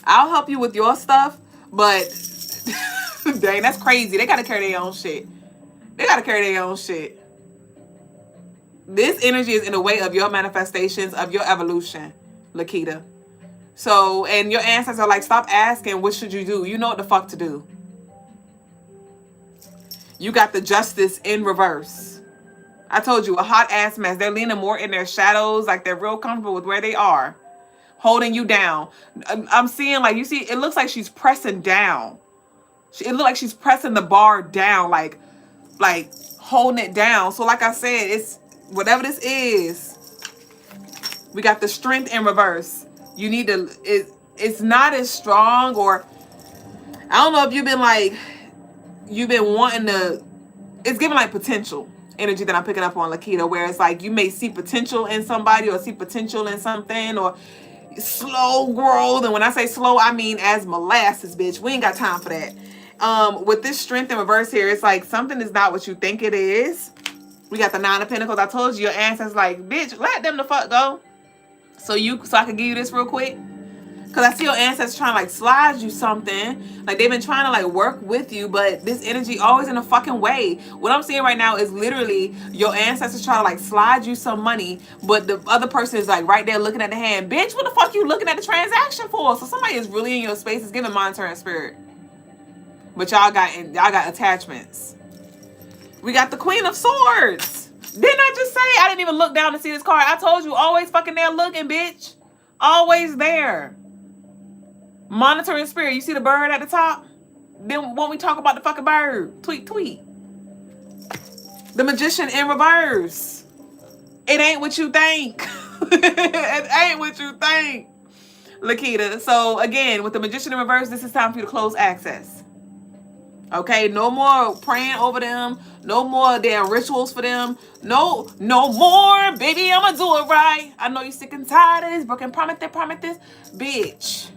I'll help you with your stuff. But, dang, that's crazy. They got to carry their own shit. They got to carry their own shit. This energy is in the way of your manifestations, of your evolution, Lakita. So, and your ancestors are like, stop asking, what should you do? You know what the fuck to do. You got the Justice in reverse. I told you, a hot ass mess. They're leaning more in their shadows, like they're real comfortable with where they are, holding you down. I'm seeing, like, you see, it looks like she's pressing down. It looks like she's pressing the bar down, like holding it down. So like I said, it's whatever this is. We got the Strength in reverse. You need to, it's not as strong, or I don't know if you've been wanting to, it's giving like potential energy that I'm picking up on, Lakita, where it's like you may see potential in somebody or see potential in something, or slow growth. And when I say slow, I mean as molasses, bitch. We ain't got time for that. With this Strength in reverse here, it's like something is not what you think it is. We got the 9 of Pentacles. I told you, your ancestors like, bitch, let them the fuck go. So I can give you this real quick. Because I see your ancestors trying to like slide you something. Like they've been trying to like work with you, but this energy always in a fucking way. What I'm seeing right now is literally your ancestors trying to like slide you some money, but the other person is like right there looking at the hand. Bitch, what the fuck you looking at the transaction for? So somebody is really in your space, is giving monetary and spirit. But y'all got attachments. We got the Queen of Swords. Didn't I just say I didn't even look down to see this card? I told you, always fucking there looking, bitch. Always there. Monitoring spirit. You see the bird at the top? Then won't we talk about the fucking bird? Tweet, tweet. The Magician in reverse. It ain't what you think. It ain't what you think, Lakita. So again, with the Magician in reverse, this is time for you to close access. Okay, no more praying over them. No more damn rituals for them. No more, baby, I'ma do it right. I know you're sick and tired of this, broken promise this, bitch.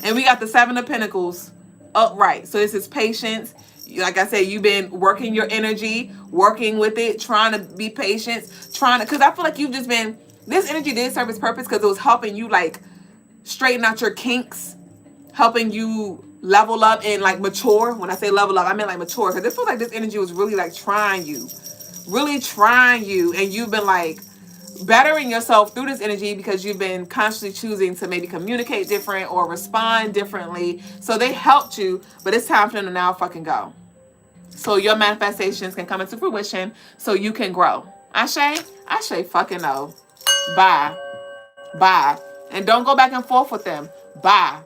And we got the 7 of Pentacles upright. So this is patience. Like I said, you've been working your energy, working with it, trying to be patient, because I feel like you've just been, this energy did serve its purpose because it was helping you like straighten out your kinks, helping you level up and like mature. When I say level up, I mean like mature, because it feels like this energy was really like trying you, and you've been like bettering yourself through this energy because you've been consciously choosing to maybe communicate different or respond differently. So they helped you, but it's time for them to now fucking go. So your manifestations can come into fruition so you can grow. Ashe fucking no. Bye. And don't go back and forth with them. Bye,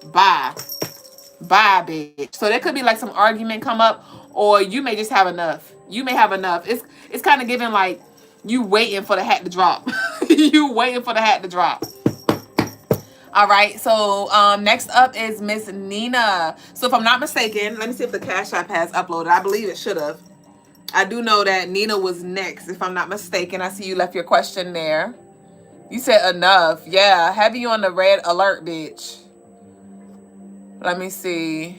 bitch. So there could be like some argument come up, or you may just have enough. You may have enough. It's kind of giving like you waiting for the hat to drop. You waiting for the hat to drop. All right. So next up is Miss Nina. So if I'm not mistaken, let me see if the Cash App has uploaded. I believe it should have. I do know that Nina was next, if I'm not mistaken. I see you left your question there. You said enough. Yeah. Have you on the red alert, bitch. Let me see.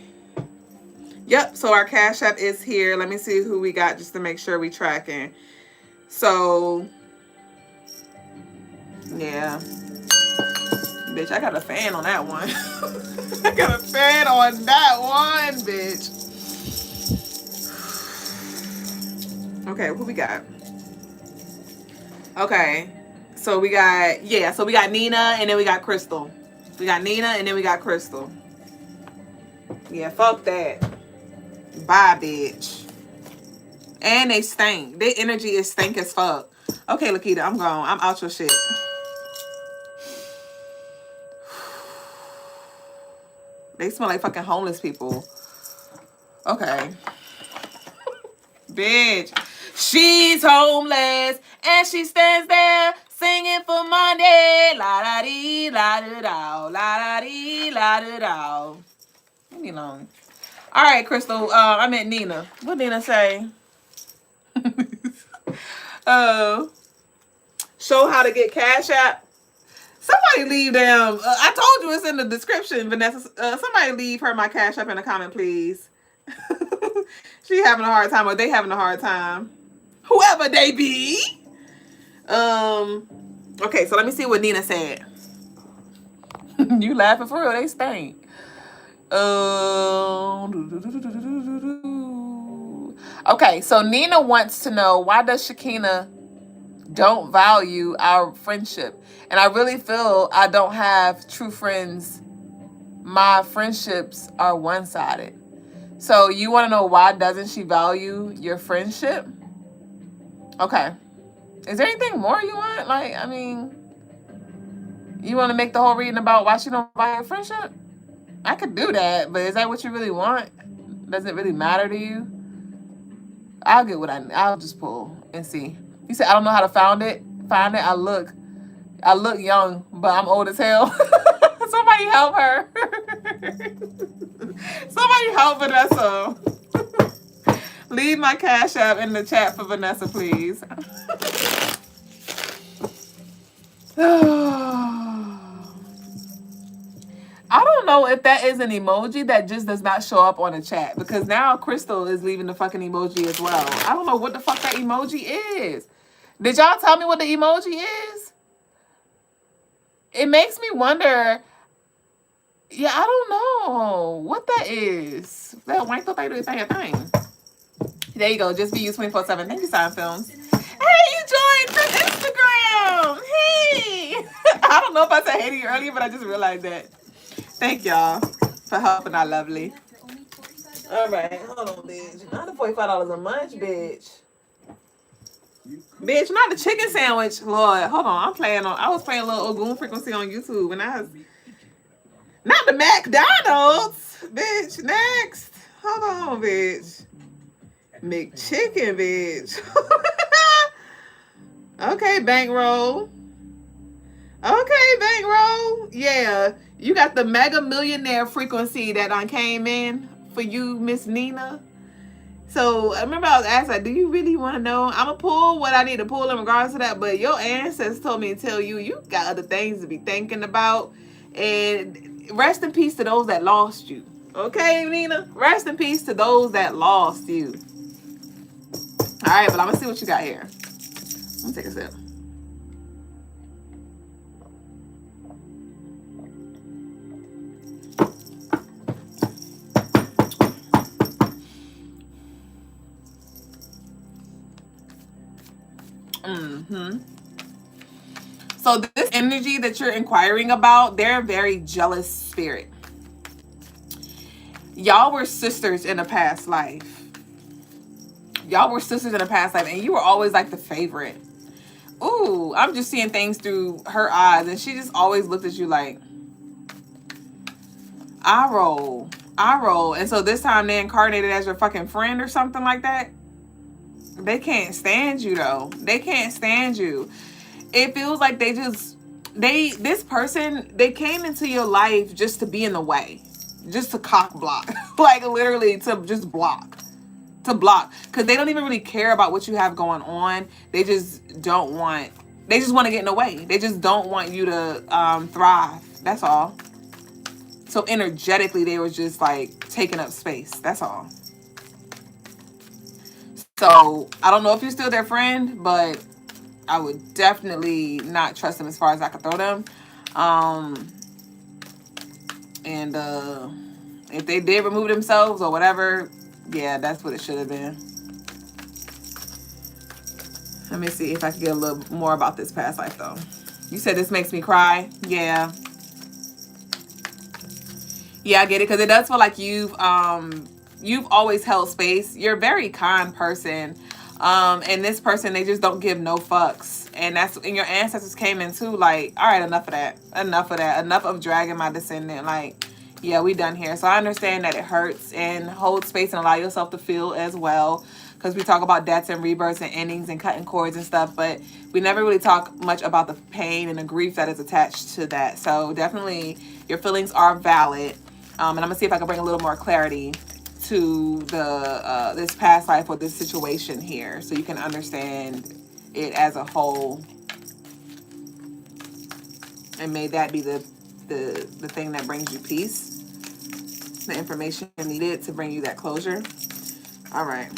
Yep. So our Cash App is here. Let me see who we got just to make sure we tracking. So Bitch, I got a fan on that one. I got a fan on that one, bitch. Okay, who we got? Okay. So we got, yeah, so we got Nina and then we got Crystal. We got Nina and then we got Crystal. Yeah, fuck that. Bye, bitch. And they stink. Their energy is stink as fuck. Okay, Lakita, I'm gone. I'm out your shit. They smell like fucking homeless people. Okay. Bitch. She's homeless and she stands there singing for money. La da dee, la da da, la da dee, la da da. Leave me alone. All right, Crystal. I meant Nina. What Nina say? Show how to get Cash App. Somebody leave them. I told you it's in the description, Vanessa. Somebody leave her my Cash App in a comment, please. She having a hard time, or they having a hard time. Whoever they be. Okay, so let me see what Nina said. You laughing for real? They stink. Okay, so Nina wants to know, why does Shakina don't value our friendship? And I really feel I don't have true friends. My friendships are one-sided. So you want to know why doesn't she value your friendship? Okay. Is there anything more you want? Like, I mean, you want to make the whole reading about why she don't value your friendship? I could do that, but is that what you really want? Does it really matter to you? I'll get what I'll just pull and see. You said I don't know how to find it. I look young, but I'm old as hell. Somebody help her. Somebody help Vanessa. Leave my Cash App in the chat for Vanessa, please. I don't know if that is an emoji that just does not show up on the chat, because now Crystal is leaving the fucking emoji as well. I don't know what the fuck that emoji is. Did y'all tell me what the emoji is? It makes me wonder. Yeah, I don't know what that is. That white thing do thing. There you go. Just be you 24/7. Thank you, Sign Films. Hey, you joined from Instagram. Hey. I don't know if I said hey to you earlier, but I just realized that. Thank y'all for helping our lovely. All right, hold on, bitch. $145 a month, bitch. Bitch, not the chicken sandwich. Lord, hold on. I was playing a little Ogun Frequency on YouTube, and I was not the McDonald's, bitch. Next, hold on, bitch. McChicken, bitch. Okay, bankroll. Okay, bankroll. Yeah, you got the Mega Millionaire Frequency that I came in for you, Miss Nina. So I remember I was asked, like, do you really want to know? I'm going to pull what I need to pull in regards to that. But your ancestors told me to tell you, you got other things to be thinking about. And rest in peace to those that lost you. Okay, Nina? Rest in peace to those that lost you. All right, but I'm going to see what you got here. Let me take a sip. So this energy that you're inquiring about, they're a very jealous spirit. Y'all were sisters in a past life. Y'all were sisters in a past life, and you were always like the favorite. Ooh, I'm just seeing things through her eyes, and she just always looked at you like, I roll. And so this time they incarnated as your fucking friend or something like that. They can't stand you, though. They can't stand you. It feels like this person, they came into your life just to be in the way. Just to cock block. Like, literally to just block. To block. Because they don't even really care about what you have going on. They just want to get in the way. They just don't want you to thrive. That's all. So energetically, they were just like taking up space. That's all. So I don't know if you're still their friend, but I would definitely not trust them as far as I could throw them. And if they did remove themselves or whatever, yeah, that's what it should have been. Let me see if I can get a little more about this past life, though. You said this makes me cry. Yeah. Yeah, I get it, because it does feel like you've always held space. You're a very kind person. And this person, they just don't give no fucks. And your ancestors came in too, like, all right, enough of that. Enough of that. Enough of dragging my descendant. Like, yeah, we done here. So I understand that it hurts, and hold space and allow yourself to feel as well. Because we talk about deaths and rebirths and endings and cutting cords and stuff, but we never really talk much about the pain and the grief that is attached to that. So definitely your feelings are valid. And I'm gonna see if I can bring a little more clarity to the this past life or this situation here, so you can understand it as a whole. And may that be the thing that brings you peace, the information needed to bring you that closure. All right.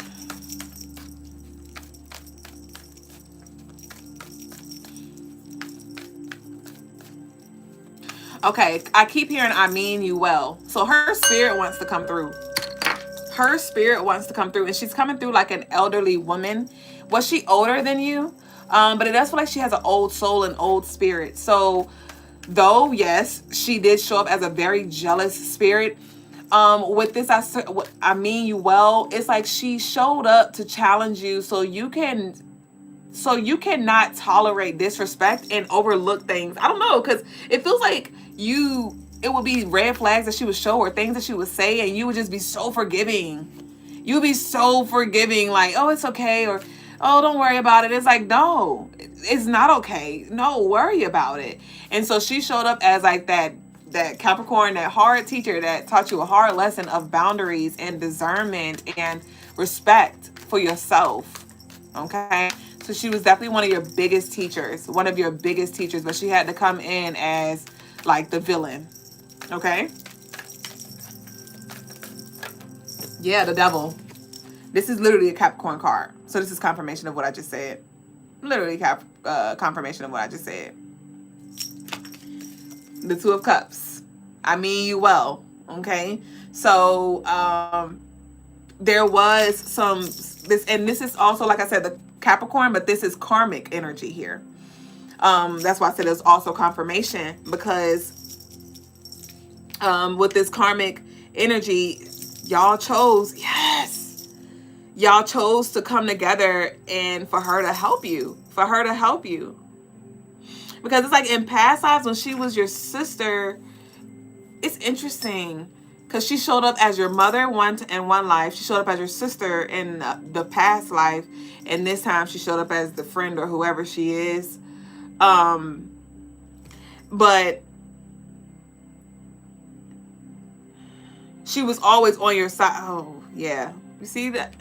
Okay, I keep hearing I mean you well. So her spirit wants to come through. Her spirit wants to come through, and she's coming through like an elderly woman. Was she older than you? But it does feel like she has an old soul and old spirit. So though, yes, she did show up as a very jealous spirit. With this, I mean you well. It's like she showed up to challenge you so you cannot tolerate disrespect and overlook things. I don't know, because it feels like it would be red flags that she would show or things that she would say, and you would just be so forgiving. You would be so forgiving, like, oh, it's okay, or oh, don't worry about it. It's like, no, it's not okay. No, worry about it. And so she showed up as like that Capricorn, that hard teacher that taught you a hard lesson of boundaries and discernment and respect for yourself. Okay? So she was definitely one of your biggest teachers, but she had to come in as like the villain. Okay? Yeah, the devil. This is literally a Capricorn card. So this is confirmation of what I just said. Literally confirmation of what I just said. The Two of Cups. I mean you well. Okay? So there was this is also, like I said, the Capricorn, but this is karmic energy here. That's why I said it's also confirmation, because with this karmic energy, y'all chose to come together and for her to help you. Because it's like in past lives when she was your sister, it's interesting because she showed up as your mother in one life. She showed up as your sister in the past life. And this time she showed up as the friend or whoever she is. But she was always on your side. Oh, yeah. You see that?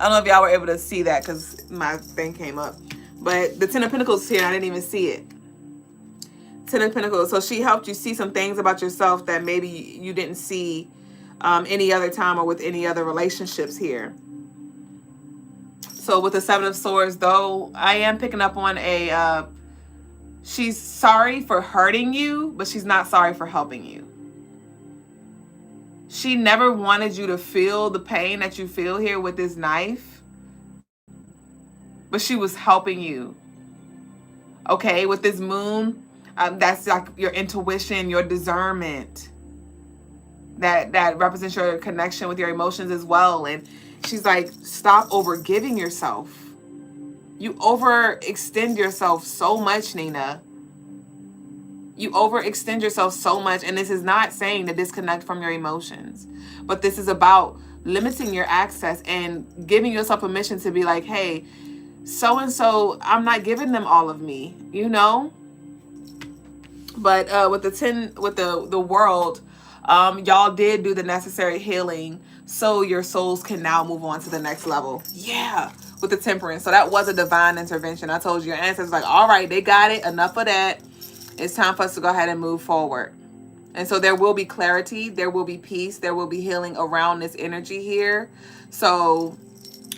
I don't know if y'all were able to see that because my thing came up. But the Ten of Pentacles here, I didn't even see it. Ten of Pentacles. So she helped you see some things about yourself that maybe you didn't see any other time or with any other relationships here. So with the Seven of Swords, though, I am picking up on she's sorry for hurting you, but she's not sorry for helping you. She never wanted you to feel the pain that you feel here with this knife, but she was helping you. Okay, with this moon, that's like your intuition, your discernment. That represents your connection with your emotions as well. And she's like, stop overgiving yourself. You overextend yourself so much, Nina. You overextend yourself so much. And this is not saying to disconnect from your emotions, but this is about limiting your access and giving yourself permission to be like, hey, so-and-so, I'm not giving them all of me, you know? But with the world, y'all did do the necessary healing so your souls can now move on to the next level. Yeah, with the Temperance. So that was a divine intervention. I told you, your ancestors like, all right, they got it. Enough of that. It's time for us to go ahead and move forward. And so there will be clarity. There will be peace. There will be healing around this energy here. So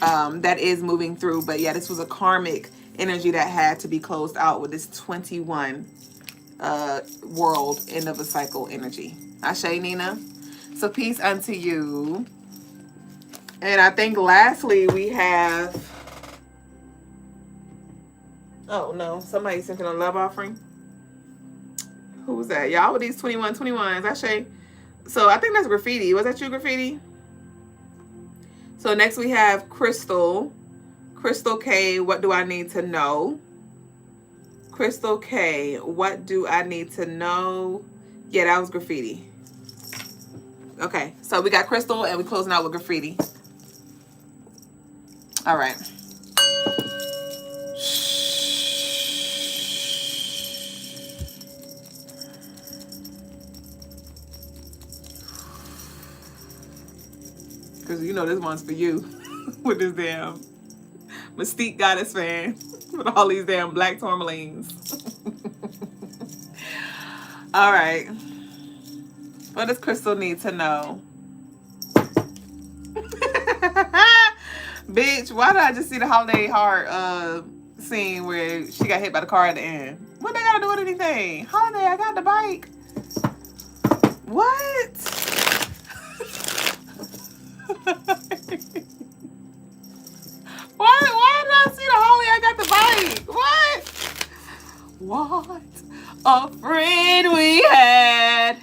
that is moving through. But yeah, this was a karmic energy that had to be closed out with this 21. world, end of a cycle energy. Ashe, Nina. So peace unto you. And I think lastly we have, oh no, somebody sent in a love offering. Who was that? Y'all with these 2121s. Ashe. So I think that's Graffiti. Was that you, Graffiti? So next we have Crystal. Crystal K, what do I need to know? Crystal K, what do I need to know? Yeah, that was Graffiti. Okay, so we got Crystal and we're closing out with Graffiti. All right. Because you know this one's for you with this damn Mystique Goddess fan with all these damn black tourmalines. All right. What does Crystal need to know? Bitch, why did I just see the Holiday Heart scene where she got hit by the car at the end? What they gotta do with anything? Holiday, I got the bike. What? Why did I see the Holly? I got the bike. What? What a friend we had.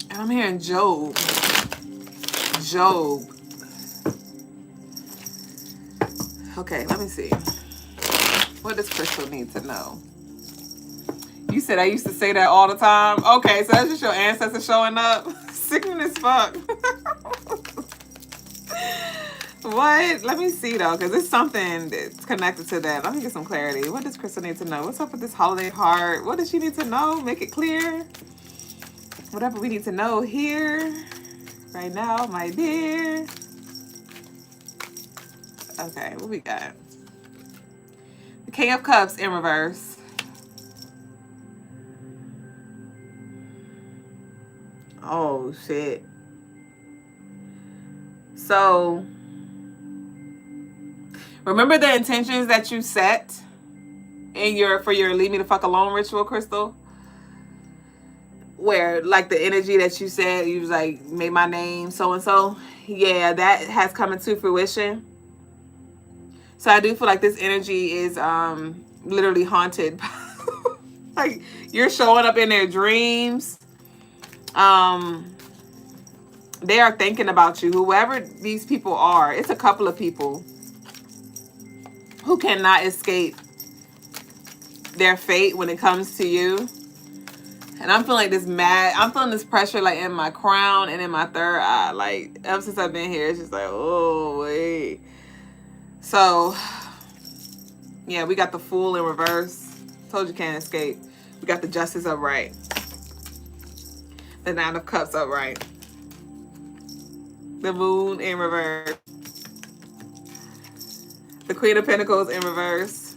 And I'm hearing Job. Job. Okay, let me see. What does Crystal need to know? You said I used to say that all the time. Okay, so that's just your ancestors showing up. Sickening as fuck. What? Let me see though, because it's something that's connected to that. Let me get some clarity. What does Crystal need to know? What's up with this Holiday Heart? What does she need to know? Make it clear. Whatever we need to know here, right now, my dear. Okay, what we got? The King of Cups in reverse. Oh shit. So remember the intentions that you set in for your leave me the fuck alone ritual, Crystal? Where like the energy that you said, you was like, made my name so and so. Yeah, that has come into fruition. So I do feel like this energy is literally haunted. Like you're showing up in their dreams. They are thinking about you. Whoever these people are, it's a couple of people who cannot escape their fate when it comes to you. And I'm feeling I'm feeling this pressure like in my crown and in my third eye. Like ever since I've been here, it's just like, oh wait. So yeah, we got the Fool in reverse. Told you can't escape. We got the Justice upright. The Nine of Cups upright. The Moon in reverse. The Queen of Pentacles in reverse.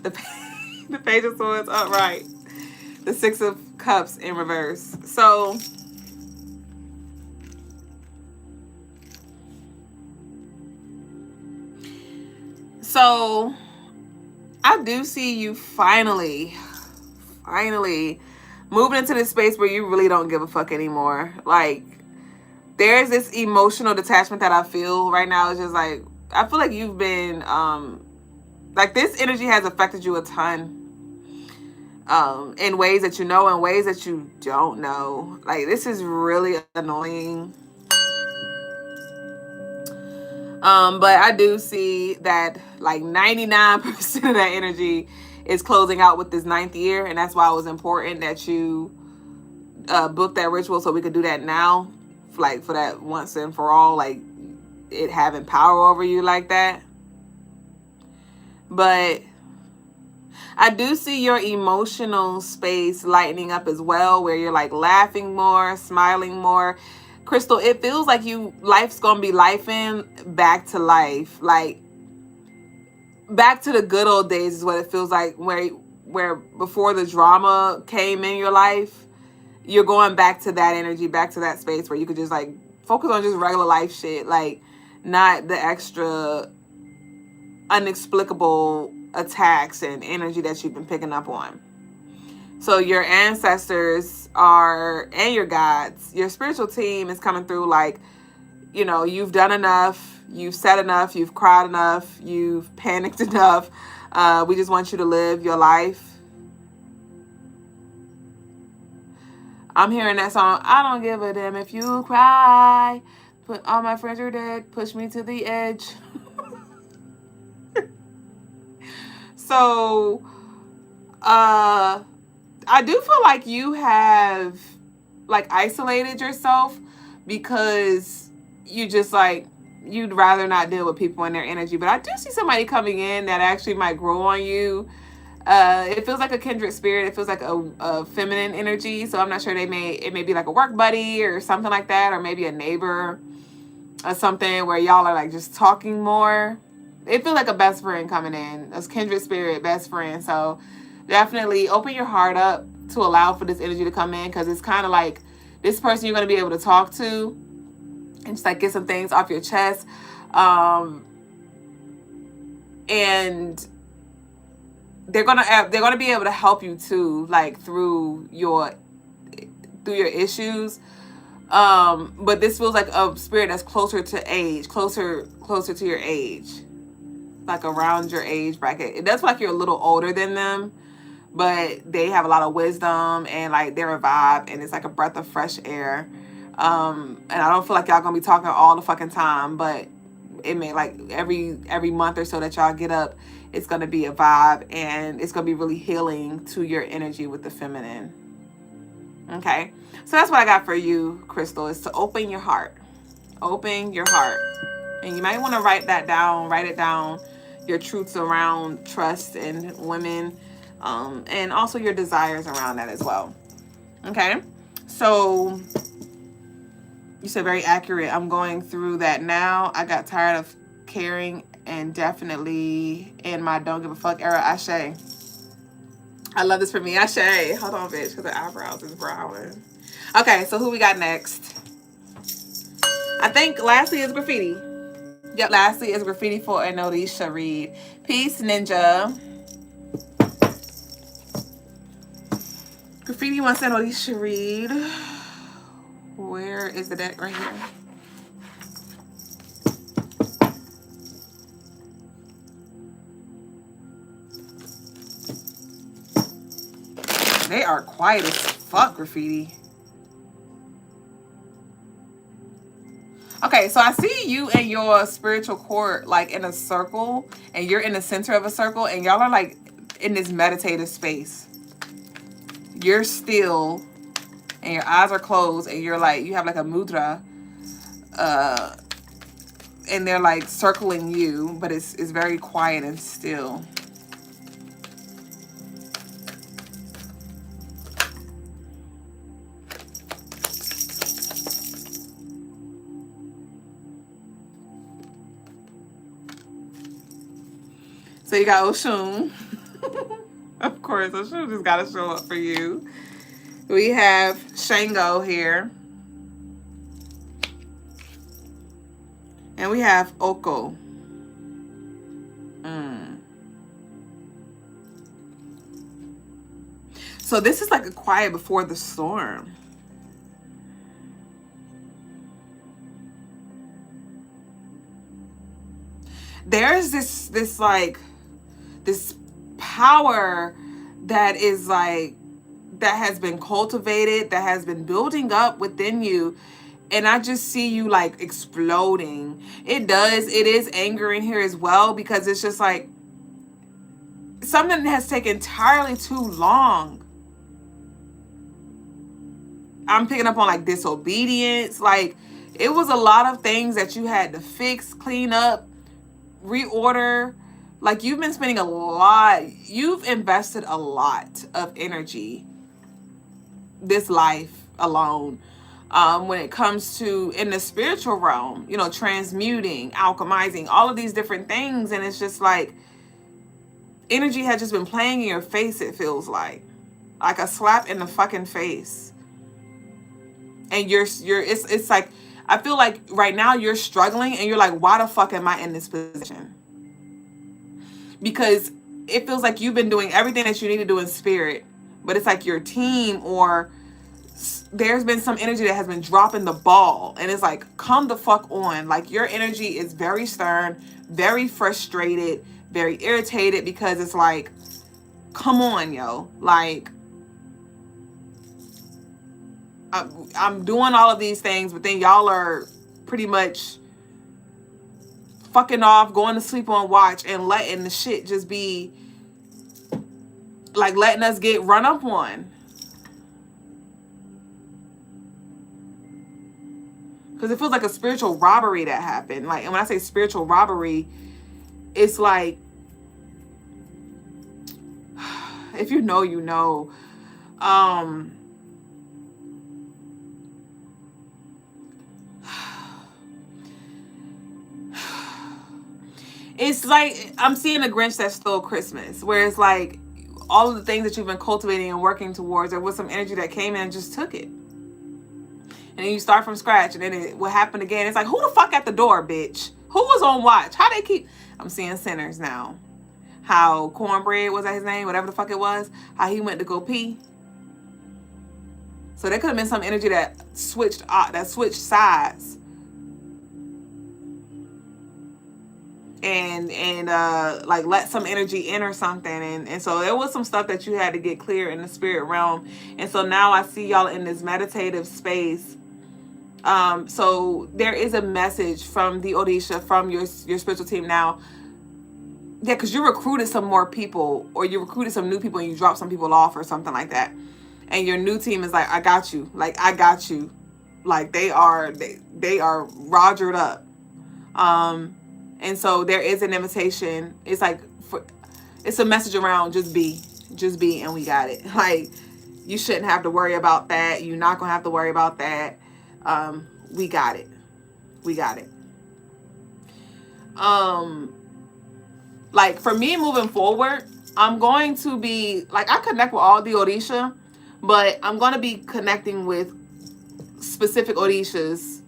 The Page of Swords upright. The Six of Cups in reverse. So I do see you finally moving into this space where you really don't give a fuck anymore. Like there's this emotional detachment that I feel right now. It's just like, I feel like you've been, like this energy has affected you a ton. In ways that you know, in ways that you don't know. Like this is really annoying. But I do see that like 99% of that energy is closing out with this 9th year. And that's why it was important that you book that ritual so we could do that now. Like for that once and for all, like it having power over you like that. But I do see your emotional space lightening up as well, where you're like laughing more, smiling more. Crystal, it feels like life's gonna be lifing back to life, like back to the good old days is what it feels like, where before the drama came in your life. You're going back to that energy, back to that space where you could just like focus on just regular life shit. Like not the extra unexplicable attacks and energy that you've been picking up on. So your ancestors are, and your guides, your spiritual team is coming through like, you know, you've done enough, you've said enough, you've cried enough, you've panicked enough. We just want you to live your life. I'm hearing that song, I don't give a damn if you cry. Put all my friends are dead, push me to the edge. So, I do feel like you have like isolated yourself because you just like, you'd rather not deal with people and their energy. But I do see somebody coming in that actually might grow on you. It feels like a kindred spirit. It feels like a feminine energy. So I'm not sure, it may be like a work buddy or something like that, or maybe a neighbor or something where y'all are like just talking more. It feels like a best friend coming in, a kindred spirit best friend. So definitely open your heart up to allow for this energy to come in, because it's kind of like this person you're going to be able to talk to and just like get some things off your chest. And they're gonna be able to help you too, like through your issues. But this feels like a spirit that's closer to age, closer to your age, like around your age bracket. It does feel like you're a little older than them, but they have a lot of wisdom and like they're a vibe, and it's like a breath of fresh air. And I don't feel like y'all gonna be talking all the fucking time, but it may like every month or so that y'all get up, it's going to be a vibe, and it's going to be really healing to your energy with the feminine. Okay. So that's what I got for you, Crystal, is to open your heart. Open your heart. And you might want to write it down, your truths around trust in women, and also your desires around that as well. Okay. So you said very accurate. I'm going through that now. I got tired of caring and definitely in my don't give a fuck era. Ashe. I love this for me. Ashe. Hold on, bitch, because the eyebrows is browning. Okay, so who we got next? I think lastly is graffiti. Yep, lastly is graffiti for Anolisha Reed. Peace, Ninja. Graffiti wants Anolisha Reed. Where is the deck? Right here. They are quiet as fuck, graffiti. Okay, so I see you and your spiritual court like in a circle, and you're in the center of a circle, and y'all are like in this meditative space. You're still, and your eyes are closed, and you're like, you have like a mudra, and they're like circling you, but it's very quiet and still. So you got Oshun. Of course, Oshun just got to show up for you. We have Shango here. And we have Oko. So this is like a quiet before the storm. There's this like this power that is like, that has been cultivated, that has been building up within you. And I just see you like exploding. It is anger in here as well, because it's just like something that has taken entirely too long. I'm picking up on like disobedience. Like it was a lot of things that you had to fix, clean up, reorder. Like you've been spending a lot. You've invested a lot of energy this life alone. When it comes to in the spiritual realm, you know, transmuting, alchemizing, all of these different things. And it's just like energy has just been playing in your face. It feels like a slap in the fucking face. And it's like, I feel like right now you're struggling and you're like, why the fuck am I in this position? Because it feels like you've been doing everything that you need to do in spirit, but it's like your team or there's been some energy that has been dropping the ball, and it's like, come the fuck on. Like, your energy is very stern, very frustrated, very irritated, because it's like, come on, yo. Like, I'm doing all of these things, but then y'all are pretty much fucking off, going to sleep on watch, and letting the shit just be like letting us get run up on. Because it feels like a spiritual robbery that happened. Like, and when I say spiritual robbery, it's like, if you know, you know. It's like, I'm seeing a Grinch that stole Christmas, where it's like all of the things that you've been cultivating and working towards, there was some energy that came in and just took it. And then you start from scratch, and then it will happen again. It's like, who the fuck at the door, bitch? Who was on watch? How they keep... I'm seeing sinners now. How Cornbread, was that his name? Whatever the fuck it was. How he went to go pee. So there could have been some energy that switched sides. And like let some energy in or something. And so there was some stuff that you had to get clear in the spirit realm. And so now I see y'all in this meditative space. So there is a message from the Odisha, from your spiritual team now. Yeah, because you recruited some more people, or you recruited some new people and you dropped some people off or something like that. And your new team is like, I got you. Like, I got you. Like, they are rogered up. And so there is an invitation. It's like, it's a message around just be, and we got it. Like, you shouldn't have to worry about that. You're not going to have to worry about that. We got it. We got it. Like, for me moving forward, I'm going to be, like, I connect with all the Odisha, but I'm going to be connecting with specific Odishas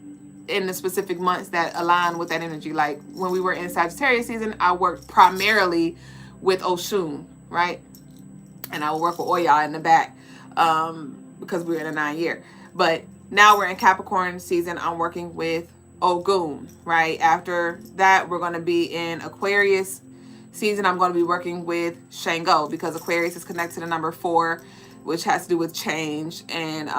in the specific months that align with that energy. Like, when we were in Sagittarius season, I worked primarily with Oshun, right? And I will work with Oya in the back, because we're in a 9 year. But now we're in Capricorn season, I'm working with Ogun, right? After that, we're going to be in Aquarius season. I'm going to be working with Shango, because Aquarius is connected to the number 4, which has to do with change and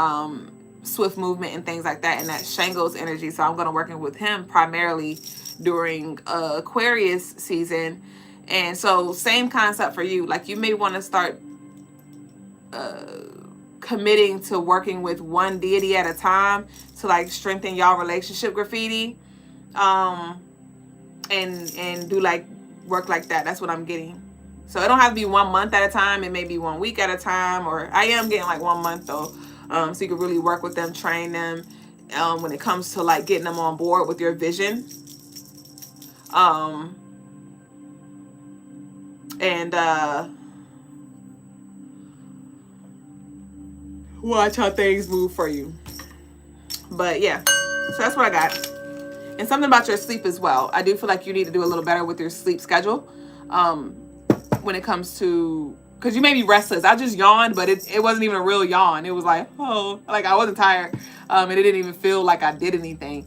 swift movement and things like that, and that's Shango's energy. So I'm going to working with him primarily during Aquarius season. And so same concept for you. Like, you may want to start committing to working with one deity at a time to like strengthen y'all relationship, Graffiti, and do like work like that. That's what I'm getting. So it don't have to be 1 month at a time. It may be 1 week at a time, or I am getting like 1 month though. So you can really work with them, train them when it comes to like getting them on board with your vision. Watch how things move for you. But yeah, so that's what I got. And something about your sleep as well. I do feel like you need to do a little better with your sleep schedule when it comes to, because you may be restless. I just yawned, but it wasn't even a real yawn. It was like, oh, like I wasn't tired, and it didn't even feel like I did anything.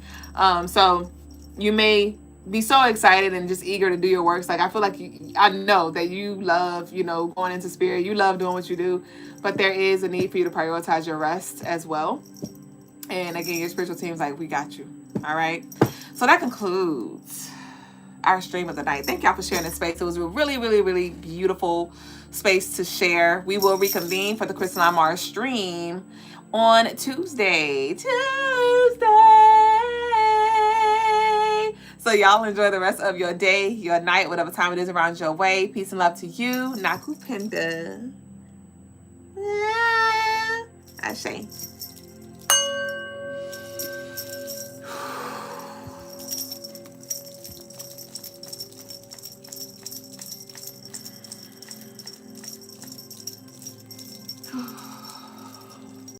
So you may be so excited and just eager to do your works. Like, I feel like I know that you love, going into spirit. You love doing what you do, but there is a need for you to prioritize your rest as well. And again, your spiritual team's like, we got you. All right. So that concludes our stream of the night. Thank y'all for sharing this space. It was a really, really, really beautiful space to share. We will reconvene for the Crystaline Mars stream on Tuesday. So y'all enjoy the rest of your day, your night, whatever time it is around your way. Peace and love to you. Nakupenda. Ashe.